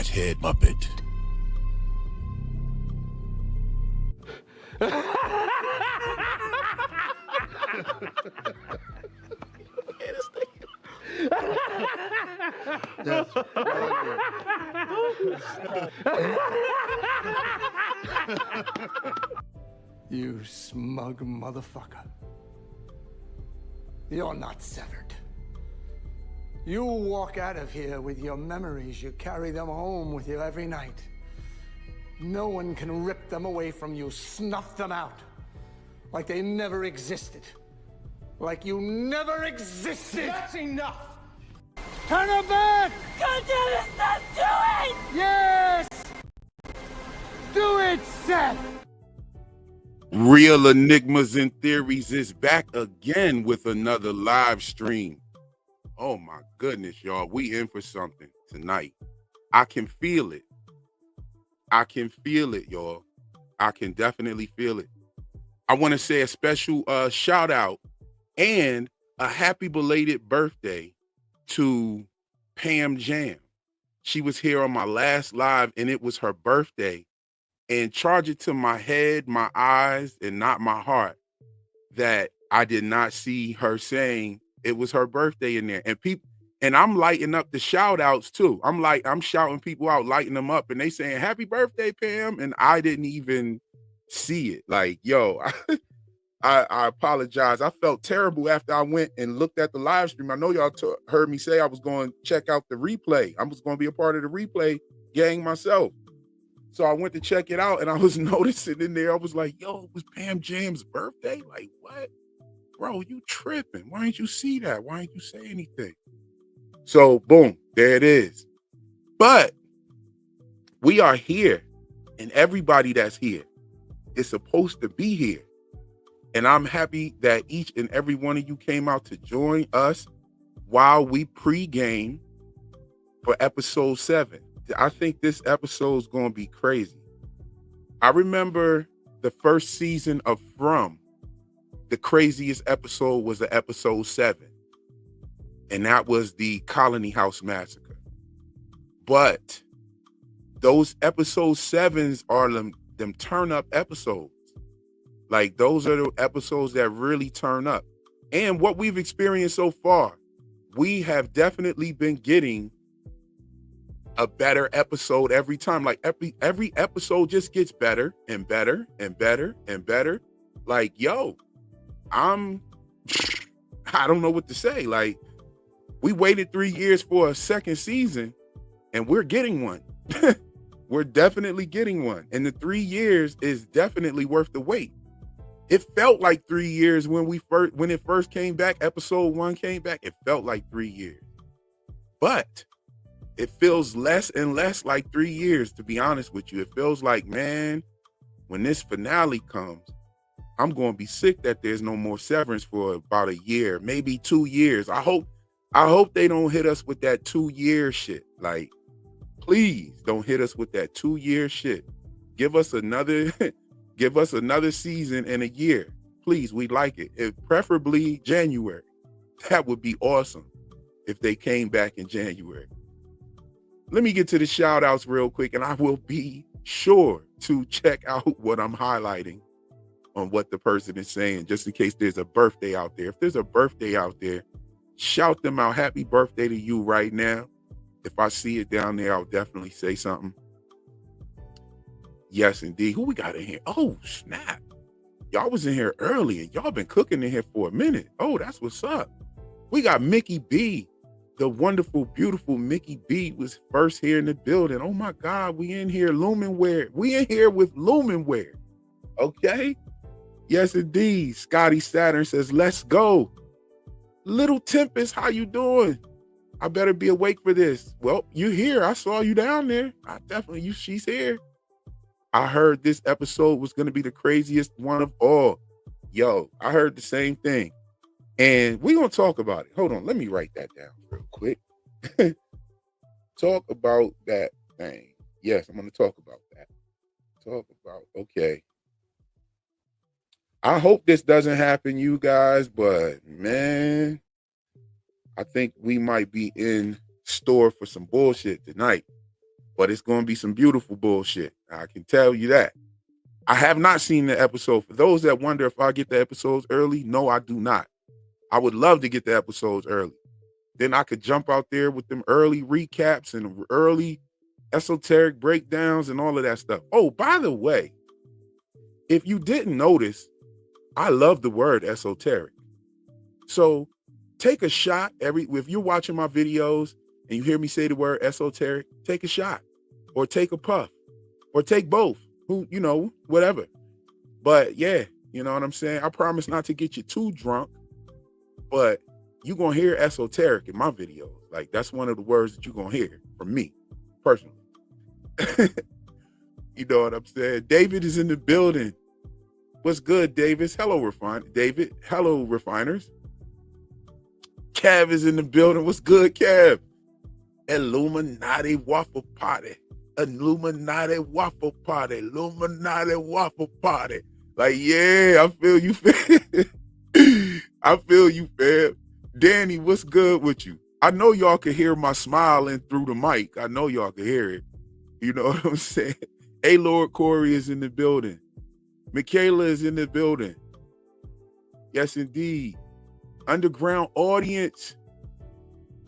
fathead muppet. That's funny. You smug motherfucker. You're not severed. You walk out of here with your memories. You carry them home with you every night. No one can rip them away from you, snuff them out. Like they never existed. Like you never existed. That's enough. Turn her back! God damn it, stop doing! Yes! Do it, Seth! Real Enigmas and Theories is back again with another live stream. Oh my goodness, y'all. We in for something tonight. I can feel it. I can feel it, y'all. I can definitely feel it. I want to say a special shout out and a happy belated birthday to Pam Jam. She was here on my last live and it was her birthday. And charge it to my head, my eyes, and not my heart that I did not see her saying it was her birthday in there. And I'm lighting up the shout outs too. I'm shouting people out, lighting them up, and they saying happy birthday, Pam. And I didn't even see it. Like, yo, I apologize. I felt terrible after I went and looked at the live stream. I know y'all heard me say I was going to check out the replay. I was going to be a part of the replay gang myself. So I went to check it out and I was noticing in there, I was like, yo, it was Pam Jam's birthday? Like, what? Bro, you tripping. Why didn't you see that? Why didn't you say anything? So, boom, there it is. But we are here, and everybody that's here is supposed to be here. And I'm happy that each and every one of you came out to join us while we pregame for episode 7. I think this episode is going to be crazy. I remember the first season of From. The craziest episode was the episode 7. And that was the Colony House Massacre. But those episode 7s are them turn up episodes. Like those are the episodes that really turn up. And what we've experienced so far, we have definitely been getting a better episode every time. Like every episode just gets better and better and better and better. Like, yo, I don't know what to say. Like, we waited 3 years for a second season and we're getting one. We're definitely getting one. And the 3 years is definitely worth the wait. It felt like 3 years when it first came back, episode 1 came back, it felt like 3 years. But it feels less and less like 3 years, to be honest with you. It feels like, man, when this finale comes, I'm going to be sick that there's no more Severance for about a year, maybe 2 years. I hope they don't hit us with that 2-year shit. Like, please don't hit us with that 2-year shit. Give us another season and a year. Please, we'd like it. Preferably January. That would be awesome if they came back in January. Let me get to the shout outs real quick, and I will be sure to check out what I'm highlighting on what the person is saying, just in case there's a birthday out there. If there's a birthday out there, shout them out. Happy birthday to you right now. If I see it down there, I'll definitely say something. Yes, indeed. Who we got in here? Oh, snap. Y'all was in here early, and y'all been cooking in here for a minute. Oh, that's what's up. We got Mickey B. The wonderful, beautiful Mickey B was first here in the building. Oh my God, we in here, Lumonware. We in here with Lumonware. Okay? Yes, indeed. Scotty Saturn says, let's go. Little Tempest, how you doing? I better be awake for this. Well, you here. I saw you down there. She's here. I heard this episode was going to be the craziest one of all. Yo, I heard the same thing. And we're going to talk about it. Hold on. Let me write that down real quick. Talk about that thing. Yes, I'm going to talk about that. Okay. I hope this doesn't happen, you guys, but man, I think we might be in store for some bullshit tonight. but it's going to be some beautiful bullshit. I can tell you that. I have not seen the episode. For those that wonder if I get the episodes early, no, I do not. I would love to get the episodes early. Then I could jump out there with them early recaps and early esoteric breakdowns and all of that stuff. Oh, by the way, if you didn't notice, I love the word esoteric. So take a shot if you're watching my videos and you hear me say the word esoteric, take a shot or take a puff or take both. Whatever. But yeah, you know what I'm saying? I promise not to get you too drunk, but you're going to hear esoteric in my videos. Like, that's one of the words that you're going to hear from me personally. You know what I'm saying? David is in the building. What's good, Davis? Hello, David. Hello, refiners. Cav is in the building. What's good, Cav? Illuminati waffle party. Illuminati waffle party. Illuminati waffle party. Like, yeah, I feel you, fam. I feel you, fam. Danny, what's good with you? I know y'all can hear my smiling through the mic. I know y'all can hear it. You know what I'm saying? Hey, Lord Corey is in the building. Michaela is in the building. Yes, indeed. Underground audience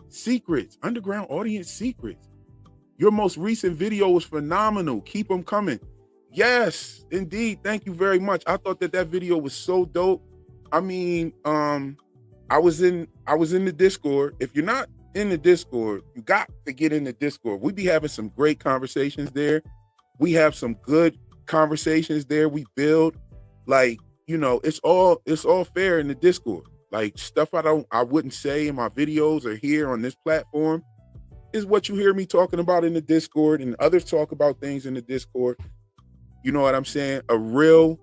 secrets. Underground audience secrets. Your most recent video was phenomenal. Keep them coming. Yes, indeed. Thank you very much. I thought that video was so dope. I mean, I was in the Discord. If you're not in the Discord, you got to get in the Discord. We be having some great conversations there. We have some good conversations there. We build, like, it's all fair in the Discord. Like, stuff I wouldn't say in my videos or here on this platform is what you hear me talking about in the Discord, and others talk about things in the Discord. You know what I'm saying? A real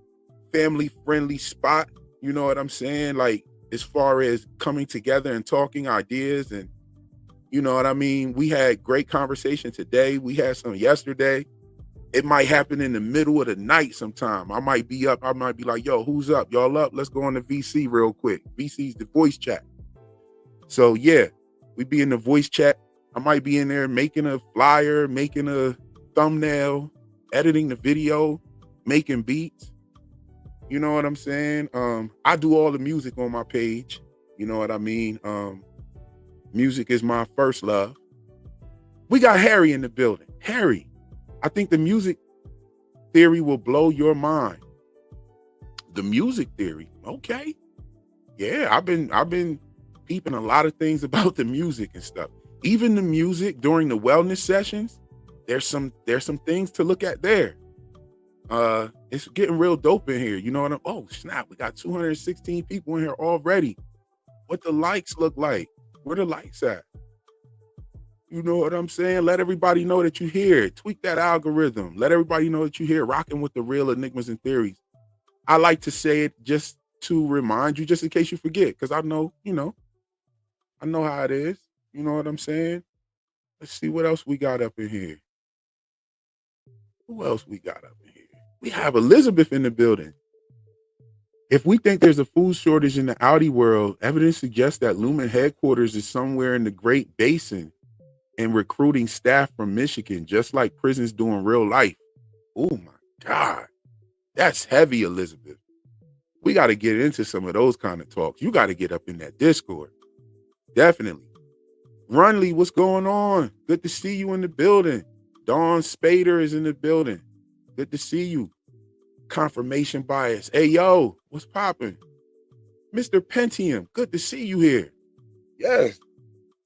family-friendly spot. You know what I'm saying? Like, as far as coming together and talking ideas, and you know what I mean? We had great conversation today. We had some yesterday. It might happen in the middle of the night sometime. I might be up. I might be like, yo, who's up? Y'all up? Let's go on the VC real quick. VC's the voice chat. So yeah, we be in the voice chat. I might be in there making a flyer, making a thumbnail, editing the video, making beats. You know what I'm saying? I do all the music on my page. You know what I mean? Music is my first love. We got Harry in the building. Harry, I think the music theory will blow your mind. The music theory, okay. Yeah, I've been peeping a lot of things about the music and stuff. Even the music during the wellness sessions, there's some things to look at there. It's getting real dope in here. You know what oh snap, we got 216 people in here already. What the likes look like? Where the likes at? You know what I'm saying? Let everybody know that you hear it. Tweak that algorithm. Let everybody know that you hear rocking with the real enigmas and theories. I like to say it just to remind you, just in case you forget, because I know, I know how it is. You know what I'm saying? Let's see what else we got up in here. Who else we got up in here? We have Elizabeth in the building. If we think there's a food shortage in the Audi world, evidence suggests that Lumon headquarters is somewhere in the Great Basin and recruiting staff from Michigan, just like prisons do in real life. Oh my God. That's heavy, Elizabeth. We got to get into some of those kind of talks. You got to get up in that Discord. Definitely. Runley, what's going on? Good to see you in the building. Dawn Spader is in the building. Good to see you. Confirmation bias. Hey, yo, what's popping? Mr. Pentium, good to see you here. Yes.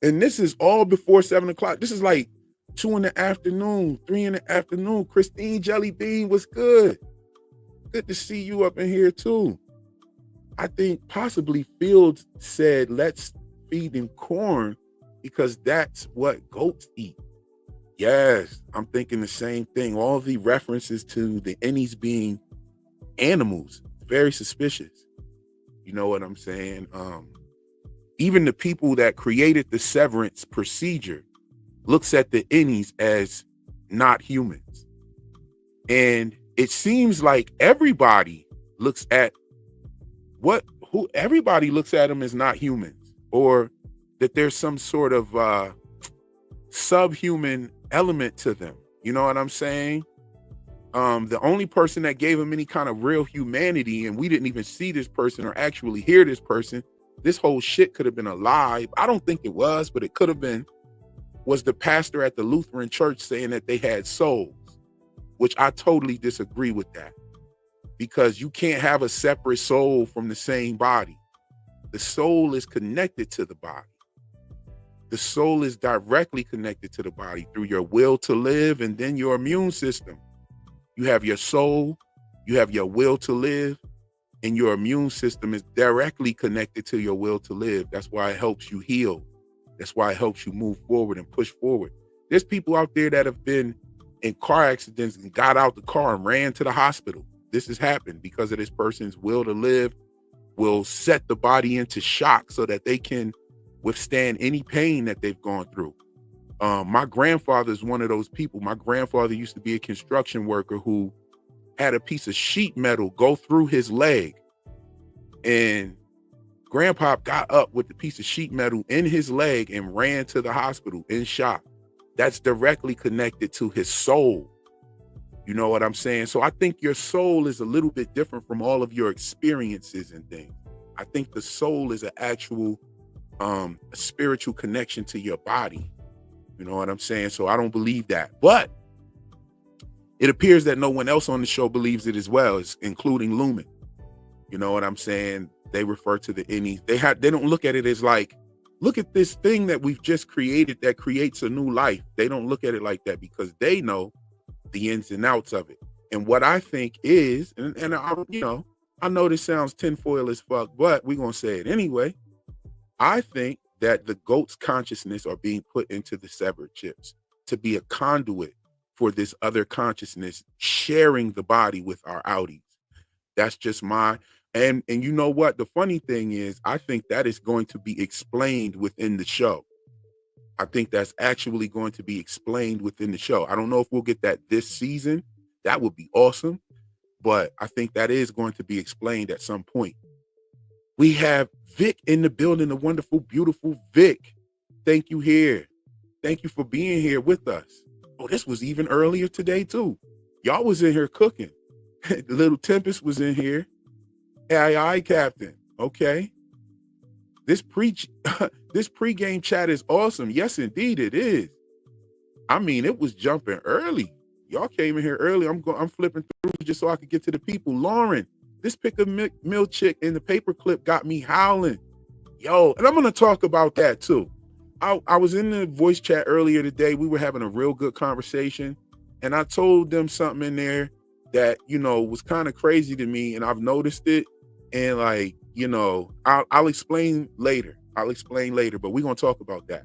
And this is all before 7 o'clock. This is like 2 in the afternoon, 3 in the afternoon. Christine Jelly Bean, what's good? Good to see you up in here too. I think possibly Fields said, let's feed them corn because that's what goats eat. Yes, I'm thinking the same thing. All the references to the innies being animals, very suspicious. You know what I'm saying? Even the people that created the severance procedure looks at the innies as not humans. And it seems like everybody looks at everybody looks at them as not humans, or that there's some sort of subhuman element to them. You know what I'm saying? The only person that gave him any kind of real humanity, and we didn't even see this person or actually hear this person, this whole shit could have been a lie. I don't think it was, but it could have been, was the pastor at the Lutheran church saying that they had souls, which I totally disagree with that, because you can't have a separate soul from the same body. The soul is connected to the body. The soul is directly connected to the body through your will to live and then your immune system. You have your soul, you have your will to live, and your immune system is directly connected to your will to live. That's why it helps you heal. That's why it helps you move forward and push forward. There's people out there that have been in car accidents and got out the car and ran to the hospital. This has happened because of this person's will to live, will set the body into shock so that they can withstand any pain that they've gone through. My grandfather is one of those people. My grandfather used to be a construction worker who had a piece of sheet metal go through his leg, and grandpa got up with the piece of sheet metal in his leg and ran to the hospital in shock. That's directly connected to his soul. You know what I'm saying? So I think your soul is a little bit different from all of your experiences and things. I think the soul is an actual a spiritual connection to your body. You know what I'm saying? So I don't believe that, but it appears that no one else on the show believes it as well, including Lumon. You know what I'm saying? They refer to the innie. They don't look at it as like, look at this thing that we've just created that creates a new life. They don't look at it like that because they know the ins and outs of it. And what I think is, and I know this sounds tinfoil as fuck, but we're gonna say it anyway. I think that the GOAT's consciousness are being put into the severed chips to be a conduit for this other consciousness sharing the body with our outies. That's just my, and you know what? The funny thing is, I think that is going to be explained within the show. I think that's actually going to be explained within the show. I don't know if we'll get that this season. That would be awesome. But I think that is going to be explained at some point. We have Vic in the building, the wonderful, beautiful Vic. Thank you here. Thank you for being here with us. Oh, this was even earlier today too. Y'all was in here cooking. The little Tempest was in here. AI Captain. Okay. This pregame chat is awesome. Yes, indeed it is. I mean, it was jumping early. Y'all came in here early. I'm flipping through just so I could get to the people. Lauren, this pick of mill chick in the Paperclip got me howling. Yo, and I'm going to talk about that too. I was in the voice chat earlier today. We were having a real good conversation, and I told them something in there that, was kind of crazy to me, and I've noticed it. And like, I'll explain later. But we're going to talk about that.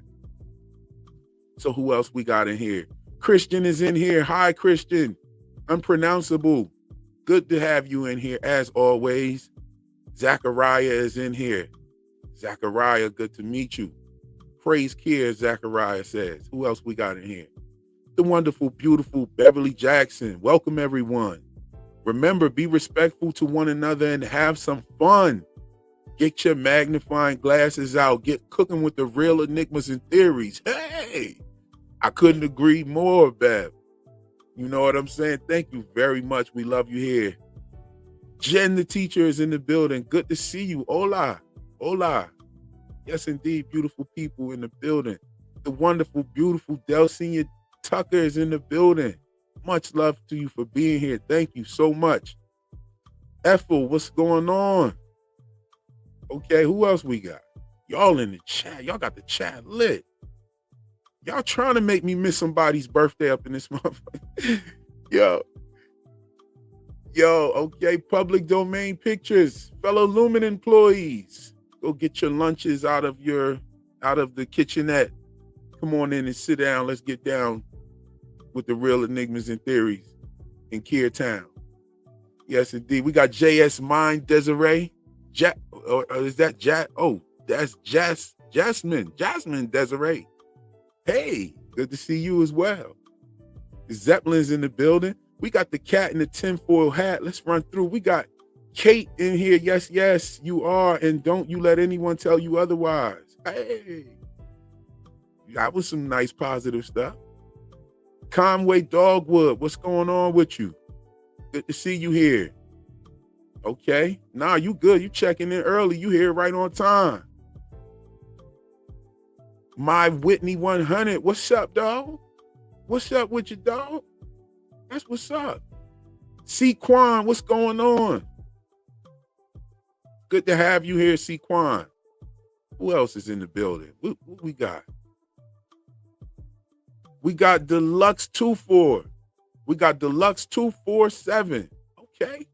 So who else we got in here? Christian is in here. Hi, Christian. Unpronounceable. Good to have you in here as always. Zachariah is in here. Zachariah, good to meet you. Praise Kier, Zachariah says. Who else we got in here? The wonderful, beautiful Beverly Jackson. Welcome, everyone. Remember, be respectful to one another and have some fun. Get your magnifying glasses out. Get cooking with the real enigmas and theories. Hey, I couldn't agree more, Bev. You know what I'm saying? Thank you very much. We love you here. Jen, the teacher, is in the building. Good to see you. Hola. Hola. Yes, indeed. Beautiful people in the building. The wonderful, beautiful Delcinia Tucker is in the building. Much love to you for being here. Thank you so much. Ethel, what's going on? Okay, who else we got? Y'all in the chat. Y'all got the chat lit. Y'all trying to make me miss somebody's birthday up in this motherfucker. Yo, okay, public domain pictures. Fellow Lumon employees, go get your lunches out of the kitchenette. Come on in and sit down. Let's get down with the real enigmas and theories in Kier Town. Yes, indeed. We got JS Mind Desiree. Is that Oh, that's Jasmine Desiree. Hey, good to see you as well. The Zeppelin's in the building. We got the cat in the tinfoil hat. Let's run through. We got Kate in here. Yes, you are. And don't you let anyone tell you otherwise. Hey, that was some nice positive stuff. Conway Dogwood, what's going on with you? Good to see you here. Okay. Nah, you good. You checking in early. You here right on time. My Whitney 100. What's up, dog? What's up with you, dog? That's what's up. C. Quan, what's going on? Good to have you here, C. Quan. Who else is in the building? What we got? We got Deluxe 24. We got Deluxe 247. Okay.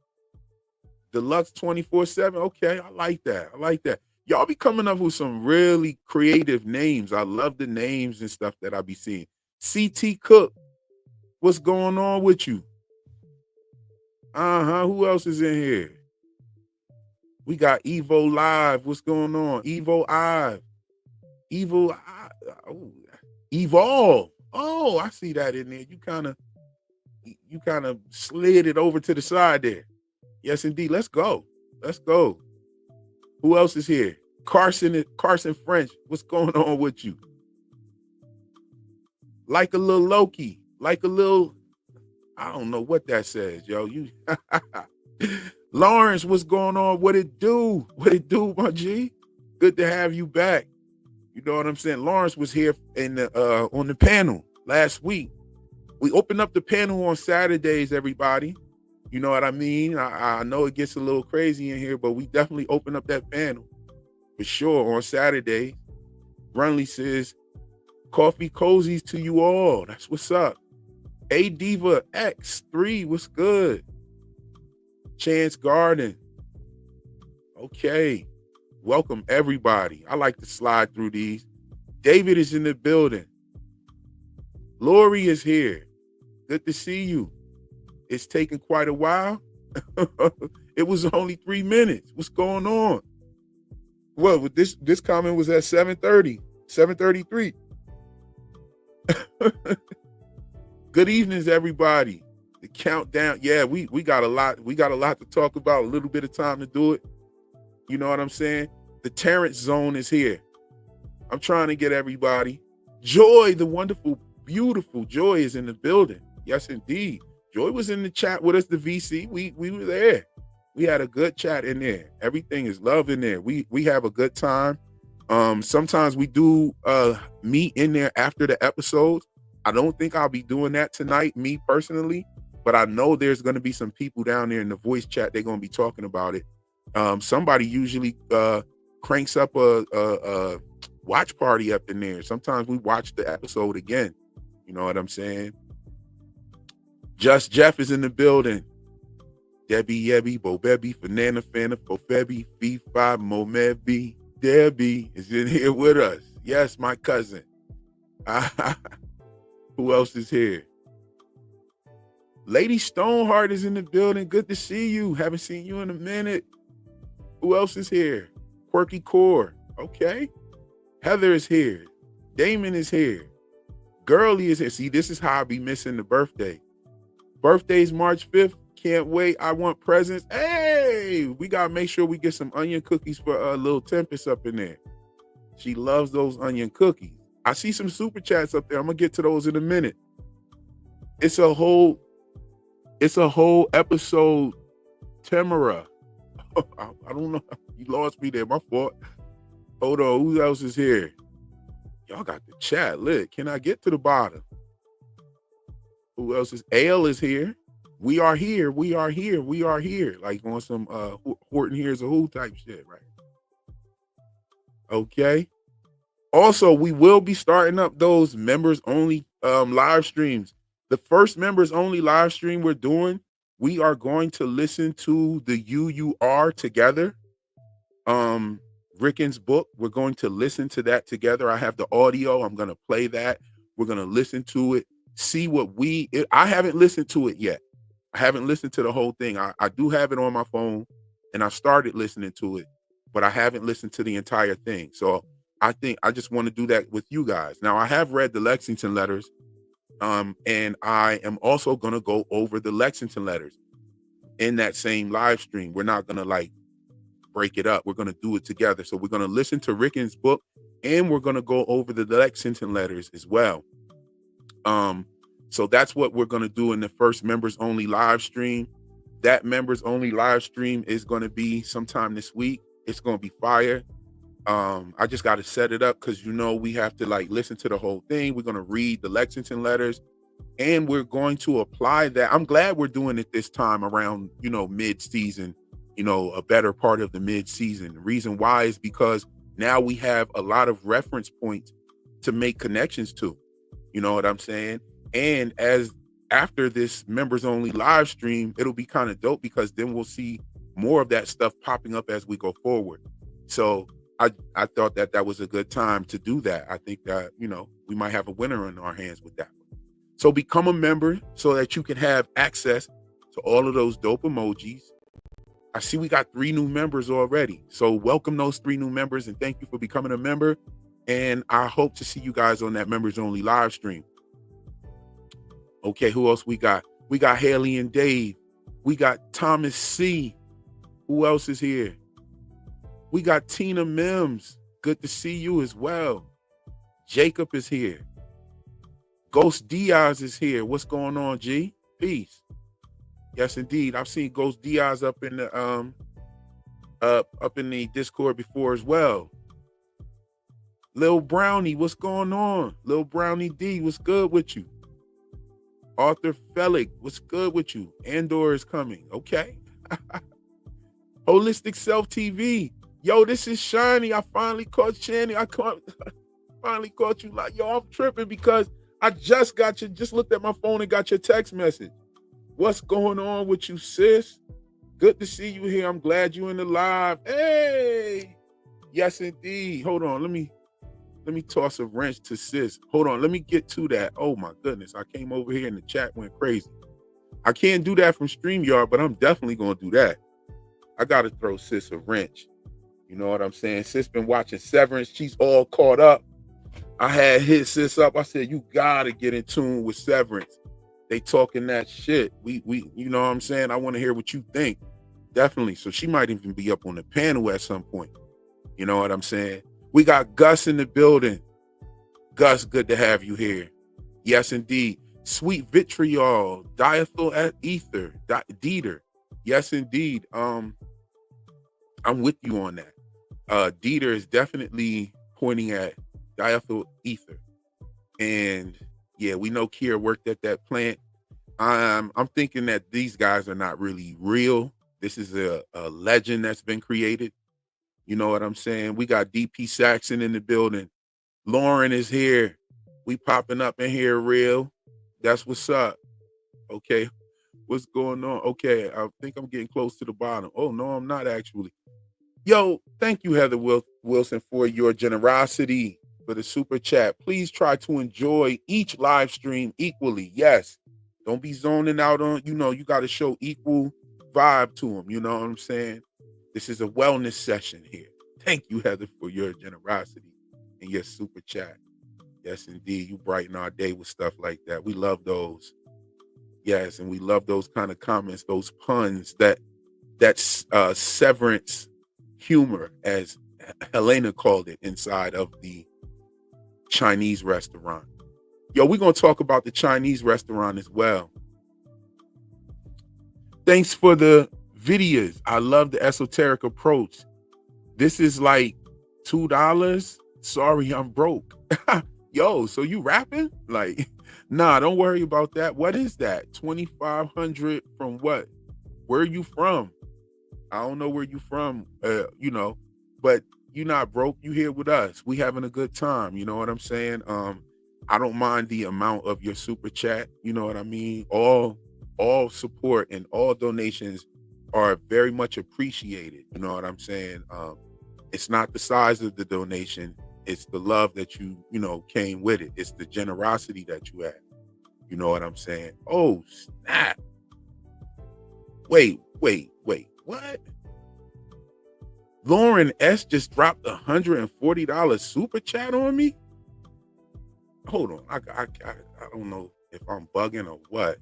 Deluxe 24/7. Okay, I like that. I like that. Y'all be coming up with some really creative names. I love the names and stuff that I be seeing. CT Cook, what's going on with you? Who else is in here? We got Evo Live. What's going on? Evo Ive. Evolve. Oh, I see that in there. You kind of slid it over to the side there. Yes, indeed. Let's go. Let's go. Who else is here? Carson French. What's going on with you? Like a little Loki. Like a little, I don't know what that says, yo. You Lawrence, what's going on? What it do? What it do, my G? Good to have you back. You know what I'm saying? Lawrence was here in the on the panel last week. We opened up the panel on Saturdays, everybody. You know what I mean? I know it gets a little crazy in here, but we definitely open up that panel for sure on Saturday. Brunley says, coffee cozies to you all. That's what's up. A Diva X3, what's good? Chance Garden. Okay. Welcome, everybody. I like to slide through these. David is in the building. Lori is here. Good to see you. It's taken quite a while. It was only 3 minutes. What's going on? Well, this comment was at 7:30, 7:33. Good evenings, everybody. The countdown. Yeah, we got a lot. We got a lot to talk about. A little bit of time to do it. You know what I'm saying? The Terrence Zone is here. I'm trying to get everybody. Joy, the wonderful, beautiful Joy is in the building. Yes, indeed. Joy was in the chat with us, the VC. We were there. We had a good chat in there. Everything is love in there. We have a good time. Sometimes we do meet in there after the episodes. I don't think I'll be doing that tonight, me personally, but I know there's going to be some people down there in the voice chat. They're going to be talking about it. Somebody usually cranks up a watch party up in there. Sometimes we watch the episode again. You know what I'm saying? Just Jeff is in the building. Debbie Yebby, Bo Bebby, Fanana Fana, Fofebi, V5, Momebi, Debbie is in here with us. Yes, my cousin. Who else is here? Lady Stoneheart is in the building. Good to see you. Haven't seen you in a minute. Who else is here? Quirky Core. Okay. Heather is here. Damon is here. Girly is here. See, this is how I be missing the birthday. Birthday's March 5th. Can't wait. I want presents. Hey, we got to make sure we get some onion cookies for Little Tempest up in there. She loves those onion cookies. I see some super chats up there. I'm going to get to those in a minute. It's a whole episode, Tamara. I don't know. You lost me there. My fault. Hold on. Who else is here? Y'all got the chat lit. Can I get to the bottom? Who else is? Ale is here. We are here. We are here. We are here. Like on some Horton Hears a Who type shit, right? Okay. Also, we will be starting up those members only live streams. The first members only live stream we're doing, we are going to listen to the UUR together. Ricken's book. We're going to listen to that together. I have the audio. I'm going to play that. We're going to listen to it. See what I haven't listened to it yet. I haven't listened to the whole thing. I do have it on my phone and I started listening to it, but I haven't listened to the entire thing. So I think I just want to do that with you guys. Now I have read the Lexington letters, and I am also going to go over the Lexington letters in that same live stream. We're not going to like break it up. We're going to do it together. So we're going to listen to Ricken's book and we're going to go over the Lexington letters as well. So that's what we're going to do in the first members only live stream. That members only live stream is going to be sometime this week. It's going to be fire. I just got to set it up because, we have to like listen to the whole thing. We're going to read the Lexington letters and we're going to apply that. I'm glad we're doing it this time around, mid-season, a better part of the mid-season. The reason why is because now we have a lot of reference points to make connections to. You know what I'm saying? And after this members only live stream, it'll be kind of dope because then we'll see more of that stuff popping up as we go forward. So I thought that was a good time to do that. I think that, we might have a winner in our hands with that. So become a member so that you can have access to all of those dope emojis. I see we got 3 new members already. So welcome those 3 new members and thank you for becoming a member. And I hope to see you guys on that members only live stream. Okay, who else we got? We got Haley and Dave. We got Thomas C. Who else is here? We got Tina Mims. Good to see you as well. Jacob is here. Ghost Diaz is here. What's going on, G? Peace. Yes, indeed. I've seen Ghost Diaz up in the Discord before as well. Lil Brownie, what's going on? Lil Brownie D, what's good with you? Arthur Felix, what's good with you? Andor is coming. Okay. Holistic Self TV. Yo, this is Shiny. I finally caught Shani. Finally caught you. Like, yo, I'm tripping because I just looked at my phone and got your text message. What's going on with you, sis? Good to see you here. I'm glad you're in the live. Hey. Yes, indeed. Hold on. Let me toss a wrench to sis. Hold on. Let me get to that. Oh my goodness. I came over here and the chat went crazy. I can't do that from StreamYard, but I'm definitely going to do that. I got to throw sis a wrench. You know what I'm saying? Sis been watching Severance. She's all caught up. I had hit sis up. I said, you got to get in tune with Severance. They talking that shit. We, you know what I'm saying? I want to hear what you think. Definitely. So she might even be up on the panel at some point. You know what I'm saying? We got Gus in the building. Gus, good to have you here. Yes, indeed. Sweet vitriol, diethyl ether, Dieter. Yes, indeed. I'm with you on that. Dieter is definitely pointing at diethyl ether. And yeah, we know Kiera worked at that plant. I'm thinking that these guys are not really real. This is a legend that's been created. You know what I'm saying? We got DP Saxon in the building. Lauren is here. We popping up in here real. That's what's up. Okay. What's going on? Okay. I think I'm getting close to the bottom. Oh, no, I'm not actually. Yo, thank you, Heather Wilson, for your generosity for the super chat. Please try to enjoy each live stream equally. Yes. Don't be zoning out on, you got to show equal vibe to them. You know what I'm saying? This is a wellness session here. Thank you, Heather, for your generosity and your super chat. Yes, indeed. You brighten our day with stuff like that. We love those. Yes, and we love those kind of comments, those puns, that's severance humor, as Helena called it, inside of the Chinese restaurant. Yo, we're going to talk about the Chinese restaurant as well. Thanks for the videos. I love the esoteric approach. This is like $2. Sorry, I'm broke. Yo, so you rapping? Like, nah, don't worry about that. What is that? 2,500 from what? Where are you from? I don't know where you from, but you're not broke. You here with us. We having a good time. You know what I'm saying? I don't mind the amount of your super chat. You know what I mean? All support and all donations are very much appreciated. You know what I'm saying? It's not the size of the donation. It's the love that you came with it. It's the generosity that you had. You know what I'm saying? Oh, snap. Wait. What? Lauren S just dropped $140 super chat on me? Hold on. I don't know if I'm bugging or what.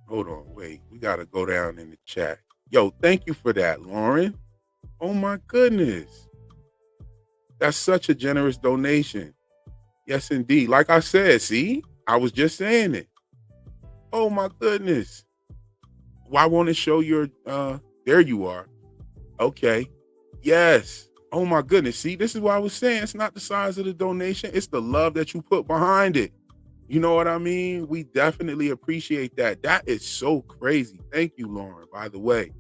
Hold on. Wait. We got to go down in the chat. Yo, thank you for that, Lauren. Oh, my goodness. That's such a generous donation. Yes, indeed. Like I said, see, I was just saying it. Oh my goodness. Why won't it show your there you are. Okay. Yes. Oh my goodness. See, this is what I was saying. It's not the size of the donation, it's the love that you put behind it. You know what I mean? We definitely appreciate that. That is so crazy. Thank you, Lauren, by the way.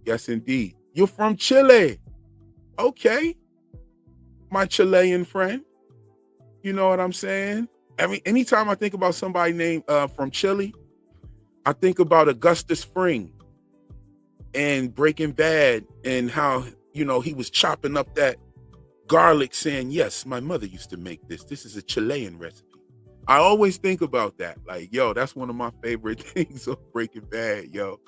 Yes, indeed. You're from Chile. Okay. My Chilean friend. You know what I'm saying? I mean, anytime I think about somebody named from Chile, I think about Augustus Spring and Breaking Bad and how, he was chopping up that garlic saying, yes, my mother used to make this. This is a Chilean recipe. I always think about that. Like, yo, that's one of my favorite things of Breaking Bad, yo.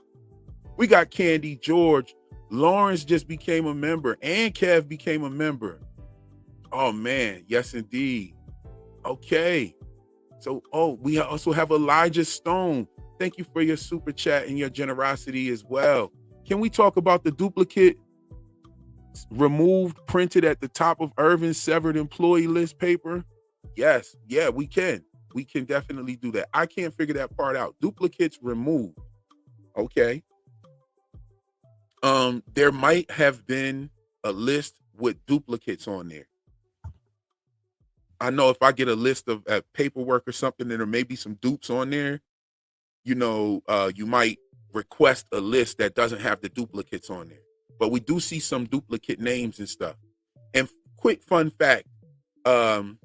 We got Candy George. Lawrence just became a member and Kev became a member. Oh, man. Yes, indeed. Okay. So, we also have Elijah Stone. Thank you for your super chat and your generosity as well. Can we talk about the duplicate removed, printed at the top of Irving's severed employee list paper? Yes. Yeah, we can. We can definitely do that. I can't figure that part out. Duplicates removed. Okay. There might have been a list with duplicates on there. I know if I get a list of paperwork or something, and there may be some dupes on there, you might request a list that doesn't have the duplicates on there. But we do see some duplicate names and stuff. And quick fun fact, the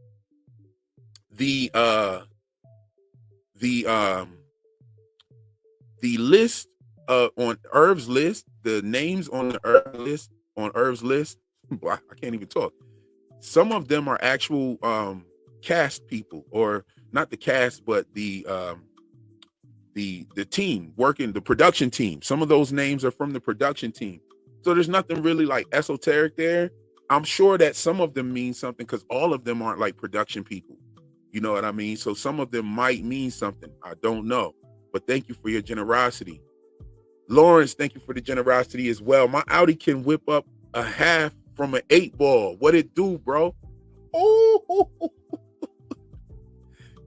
list on Irv's list, the names on the Irv's list, I can't even talk. Some of them are actual cast people, or not the cast, but the team working, the production team. Some of those names are from the production team. So there's nothing really like esoteric there. I'm sure that some of them mean something because all of them aren't like production people. You know what I mean? So some of them might mean something. I don't know. But thank you for your generosity. Lawrence, thank you for the generosity as well. My Audi can whip up a half from an 8-ball. What it do, bro? Oh,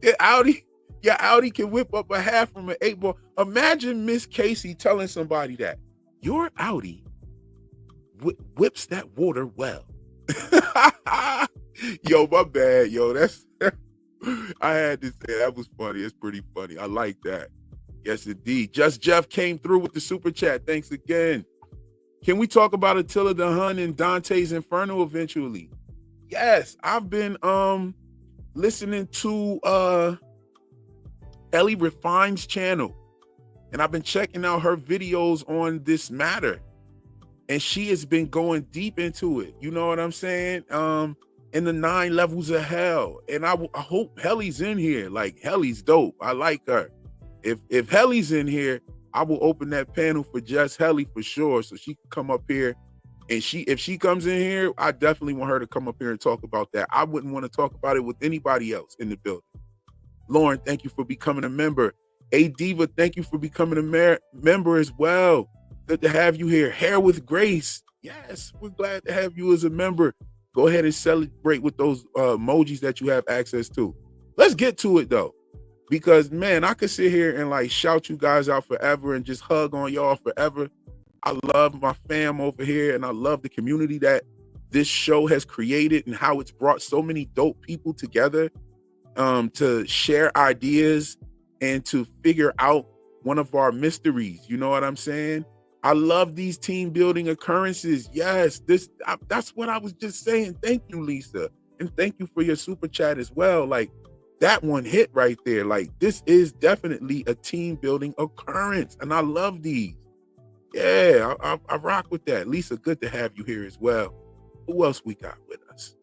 yeah, Audi can whip up a half from an 8-ball. Imagine Miss Casey telling somebody that your Audi whips that water well. Yo, my bad. Yo, that's I had to say that was funny. It's pretty funny. I like that. Yes, indeed. Just Jeff came through with the super chat. Thanks again. Can we talk about Attila the Hun and Dante's Inferno eventually? Yes, I've been listening to Ellie Refine's channel, and I've been checking out her videos on this matter, and she has been going deep into it. You know what I'm saying? In the 9 levels of hell, and I hope Helly's in here. Like, Helly's dope. I like her. If Helly's in here, I will open that panel for just Helly for sure, so she can come up here. And if she comes in here, I definitely want her to come up here and talk about that. I wouldn't want to talk about it with anybody else in the building. Lauren, thank you for becoming a member. A Diva, thank you for becoming a member as well. Good to have you here. Hair with Grace. Yes, we're glad to have you as a member. Go ahead and celebrate with those emojis that you have access to. Let's get to it though, because man, I could sit here and like shout you guys out forever and just hug on y'all forever. I love my fam over here, and I love the community that this show has created and how it's brought so many dope people together to share ideas and to figure out one of our mysteries. You know what I'm saying? I love these team building occurrences. Yes, that's what I was just saying. Thank you, Lisa. And thank you for your super chat as well. Like, that one hit right there. Like, this is definitely a team building occurrence, and I love these. Yeah, I rock with that. Lisa, good to have you here as well. Who else we got with us?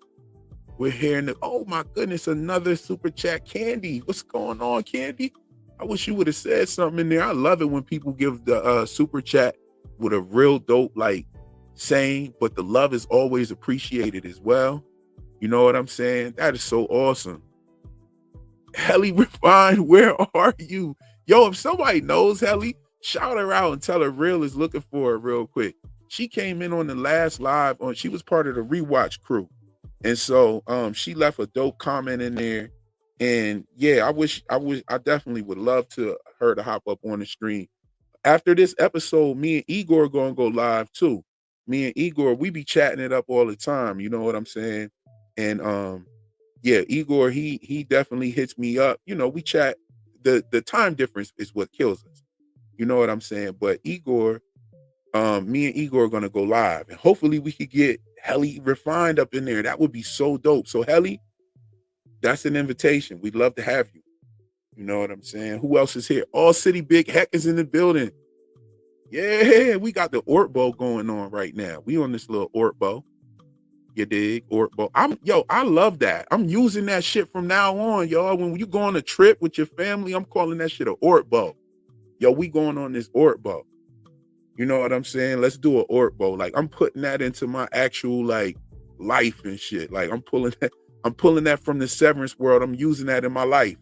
We're hearing oh my goodness, another super chat. Candy, what's going on, Candy? I wish you would have said something in there. I love it when people give the super chat with a real dope like saying, but the love is always appreciated as well. You know what I'm saying? That is so awesome. Helly Refine, where are you? Yo, if somebody knows Helly, shout her out and tell her Real is looking for her real quick. She came in on the last live she was part of the rewatch crew. And so she left a dope comment in there. And yeah, I definitely would love to her to hop up on the stream. After this episode, me and Igor gonna go live too. Me and Igor, we be chatting it up all the time. You know what I'm saying? And yeah, Igor, he definitely hits me up. You know, we chat. The time difference is what kills us. You know what I'm saying? But Igor, me and Igor are gonna go live, and hopefully we could get Helly Refined up in there. That would be so dope. So Helly, that's an invitation. We'd love to have you. You know what I'm saying? Who else is here? All City Big Heck is in the building. Yeah, we got the Ortbo going on right now. We on this little Ortbo. You dig? Ortbo. I love that. I'm using that shit from now on, y'all. When you go on a trip with your family, I'm calling that shit a Ortbo. Yo, we going on this Ortbo. You know what I'm saying? Let's do an Ortbo. Like, I'm putting that into my actual like life and shit. Like, I'm pulling that from the Severance world. I'm using that in my life.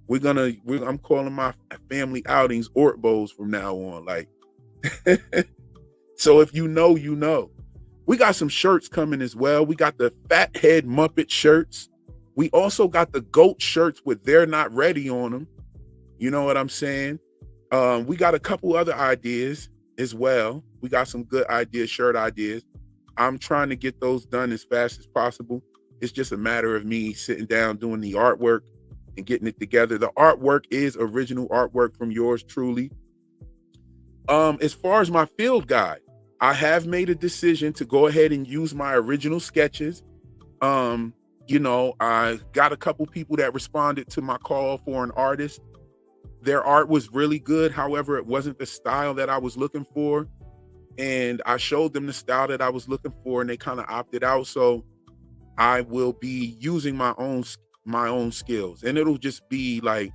I'm calling my family outings Ortbos from now on. Like, so if you know, you know. We got some shirts coming as well. We got the Fat Head Muppet shirts. We also got the GOAT shirts with "They're Not Ready" on them. You know what I'm saying? We got a couple other ideas as well. We got some good ideas, shirt ideas. I'm trying to get those done as fast as possible. It's just a matter of me sitting down, doing the artwork and getting it together. The artwork is original artwork from yours truly. As far as my field guide, I have made a decision to go ahead and use my original sketches. You know, I got a couple people that responded to my call for an artist. Their art was really good. However, it wasn't the style that I was looking for. And I showed them the style that I was looking for, and they kind of opted out. So I will be using my own skills. And it'll just be like,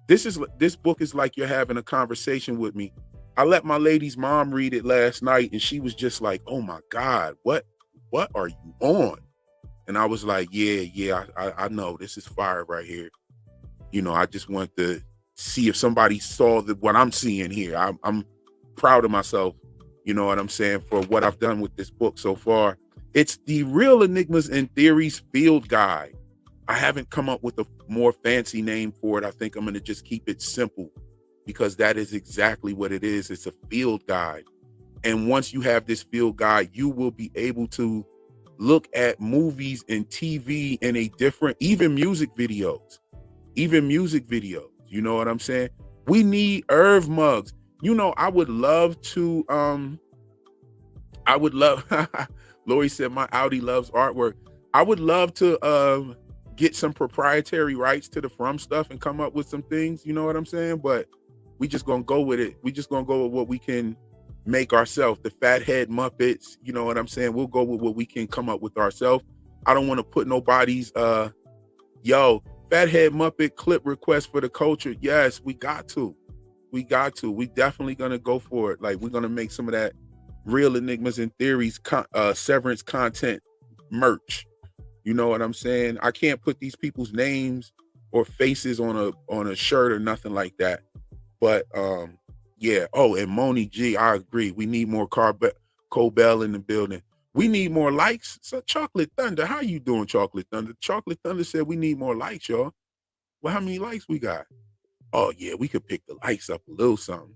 this book is like you're having a conversation with me. I let my lady's mom read it last night, and she was just like, "Oh my God, what are you on?" And I was like, yeah, I know this is fire right here. You know, I just want to see if somebody saw what I'm seeing here. I'm proud of myself, you know what I'm saying, for what I've done with this book so far. It's the Real Enigmas and Theories Field Guide. I haven't come up with a more fancy name for it. I think I'm going to just keep it simple, because that is exactly what it is. It's a field guide. And once you have this field guide, you will be able to look at movies and TV in a different, even music videos. You know what I'm saying? We need Irv mugs. You know, I would love, Lori said my Audi loves artwork. I would love to get some proprietary rights to the From stuff and come up with some things, you know what I'm saying? But we just gonna go with it. We just gonna go with what we can make ourselves. The Fathead Muppets, you know what I'm saying? We'll go with what we can come up with ourselves. I don't want to put nobody's Fathead Muppet clip request for the culture. Yes, we got to. We definitely gonna go for it. Like, we're gonna make some of that Real Enigmas and Theories Severance content merch. You know what I'm saying? I can't put these people's names or faces on a shirt or nothing like that. But yeah. Oh, and Moni G, I agree. We need more Cobell in the building. We need more likes. So Chocolate Thunder, how you doing, Chocolate Thunder? Chocolate Thunder said we need more likes, y'all. Well, how many likes we got? Oh yeah, we could pick the likes up a little something.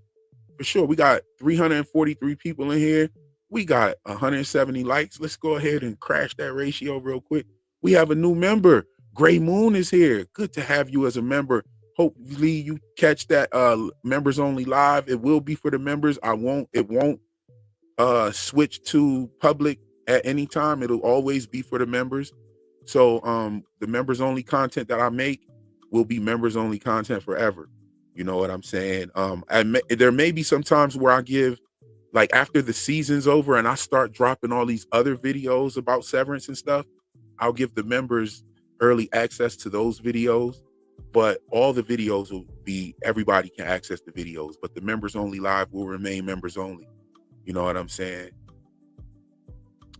For sure. We got 343 people in here. We got 170 likes. Let's go ahead and crash that ratio real quick. We have a new member. Gray Moon is here. Good to have you as a member. Hopefully you catch that members only live. It will be for the members. It won't switch to public at any time. It'll always be for the members. So the members only content that I make will be members only content forever. You know what I'm saying? There may be some times where I give, like, after the season's over and I start dropping all these other videos about Severance and stuff, I'll give the members early access to those videos. But all the videos will be, everybody can access the videos, but the members only live will remain members only. You know what I'm saying?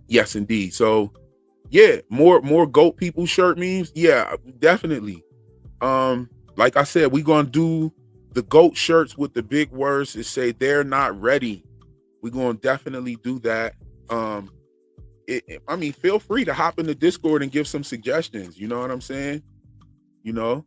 Yes, indeed. So yeah, more GOAT people shirt memes. Yeah, definitely. Like I said, we're gonna do the GOAT shirts with the big words that say "They're Not Ready." We're gonna definitely do that. I mean, feel free to hop in the Discord and give some suggestions. You know what I'm saying? You know?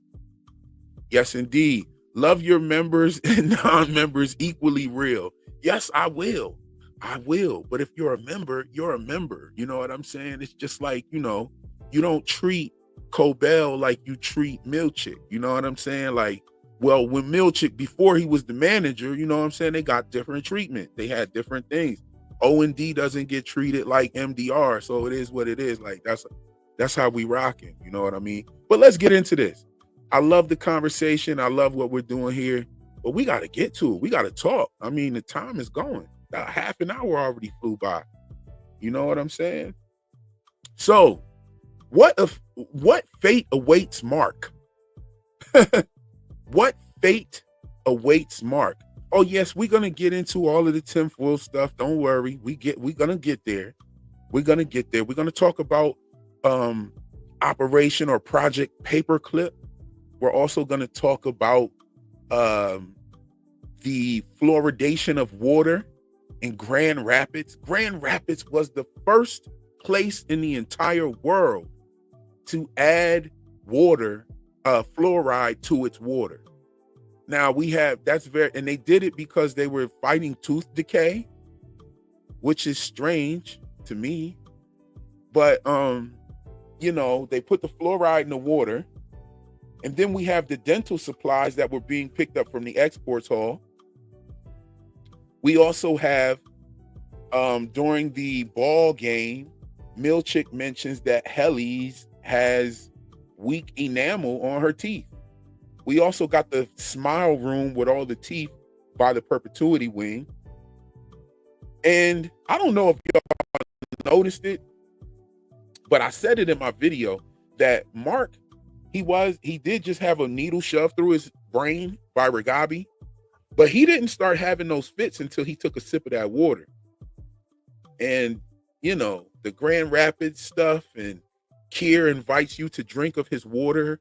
Yes, indeed. Love your members and non-members equally real. Yes, I will. I will. But if you're a member, you're a member. You know what I'm saying? It's just like, you know, you don't treat Cobell like you treat Milchick. You know what I'm saying? Like, well, when Milchick, before he was the manager, you know what I'm saying? They got different treatment. They had different things. O&D doesn't get treated like MDR. So it is what it is. Like, that's how we rocking. You know what I mean? But let's get into this. I love the conversation. I love what we're doing here, but we got to get to it. We got to talk. I mean, the time is going. About half an hour already flew by. You know what I'm saying? So what fate awaits Mark? What fate awaits Mark? Oh yes, we're going to get into all of the tinfoil stuff. Don't worry. We're going to get there. We're going to get there. We're going to talk about Operation or Project Paperclip. We're also going to talk about the fluoridation of water in Grand Rapids. Grand Rapids was the first place in the entire world to add water, fluoride to its water. Now and they did it because they were fighting tooth decay, which is strange to me. But, you know, they put the fluoride in the water. And then we have the dental supplies that were being picked up from the exports hall. We also have, during the ball game, Milchick mentions that Helly's has weak enamel on her teeth. We also got the smile room with all the teeth by the perpetuity wing. And I don't know if y'all noticed it, but I said it in my video that Mark, he did just have a needle shoved through his brain by Pregame, but he didn't start having those fits until he took a sip of that water. And, you know, the Grand Rapids stuff, and Kier invites you to drink of his water.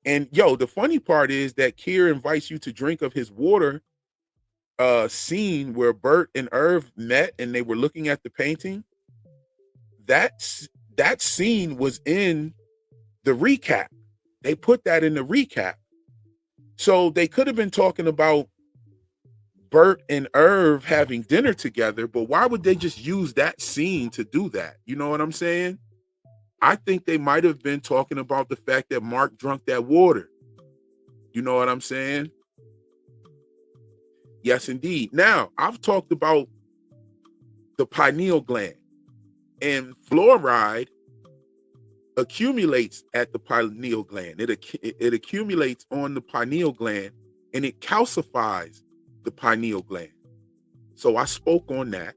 And yo, the funny part is that Kier invites you to drink of his water scene where Bert and Irv met and they were looking at the painting. That scene was in the recap. They put that in the recap. So they could have been talking about Bert and Irv having dinner together, but why would they just use that scene to do that? You know what I'm saying? I think they might have been talking about the fact that Mark drank that water. You know what I'm saying? Yes, indeed. Now, I've talked about the pineal gland, and fluoride accumulates at the pineal gland. It accumulates on the pineal gland, and it calcifies the pineal gland. So I spoke on that,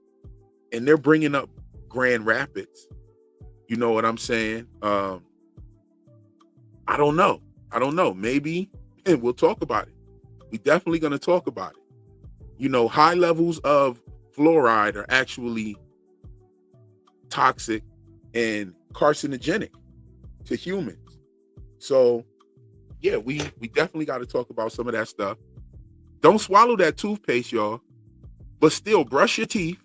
and they're bringing up Grand Rapids. You know what I'm saying? I don't know. Maybe we'll talk about it. We're definitely going to talk about it. You know, high levels of fluoride are actually toxic and carcinogenic to humans. So yeah, we definitely got to talk about some of that stuff. Don't swallow that toothpaste, y'all, but still brush your teeth,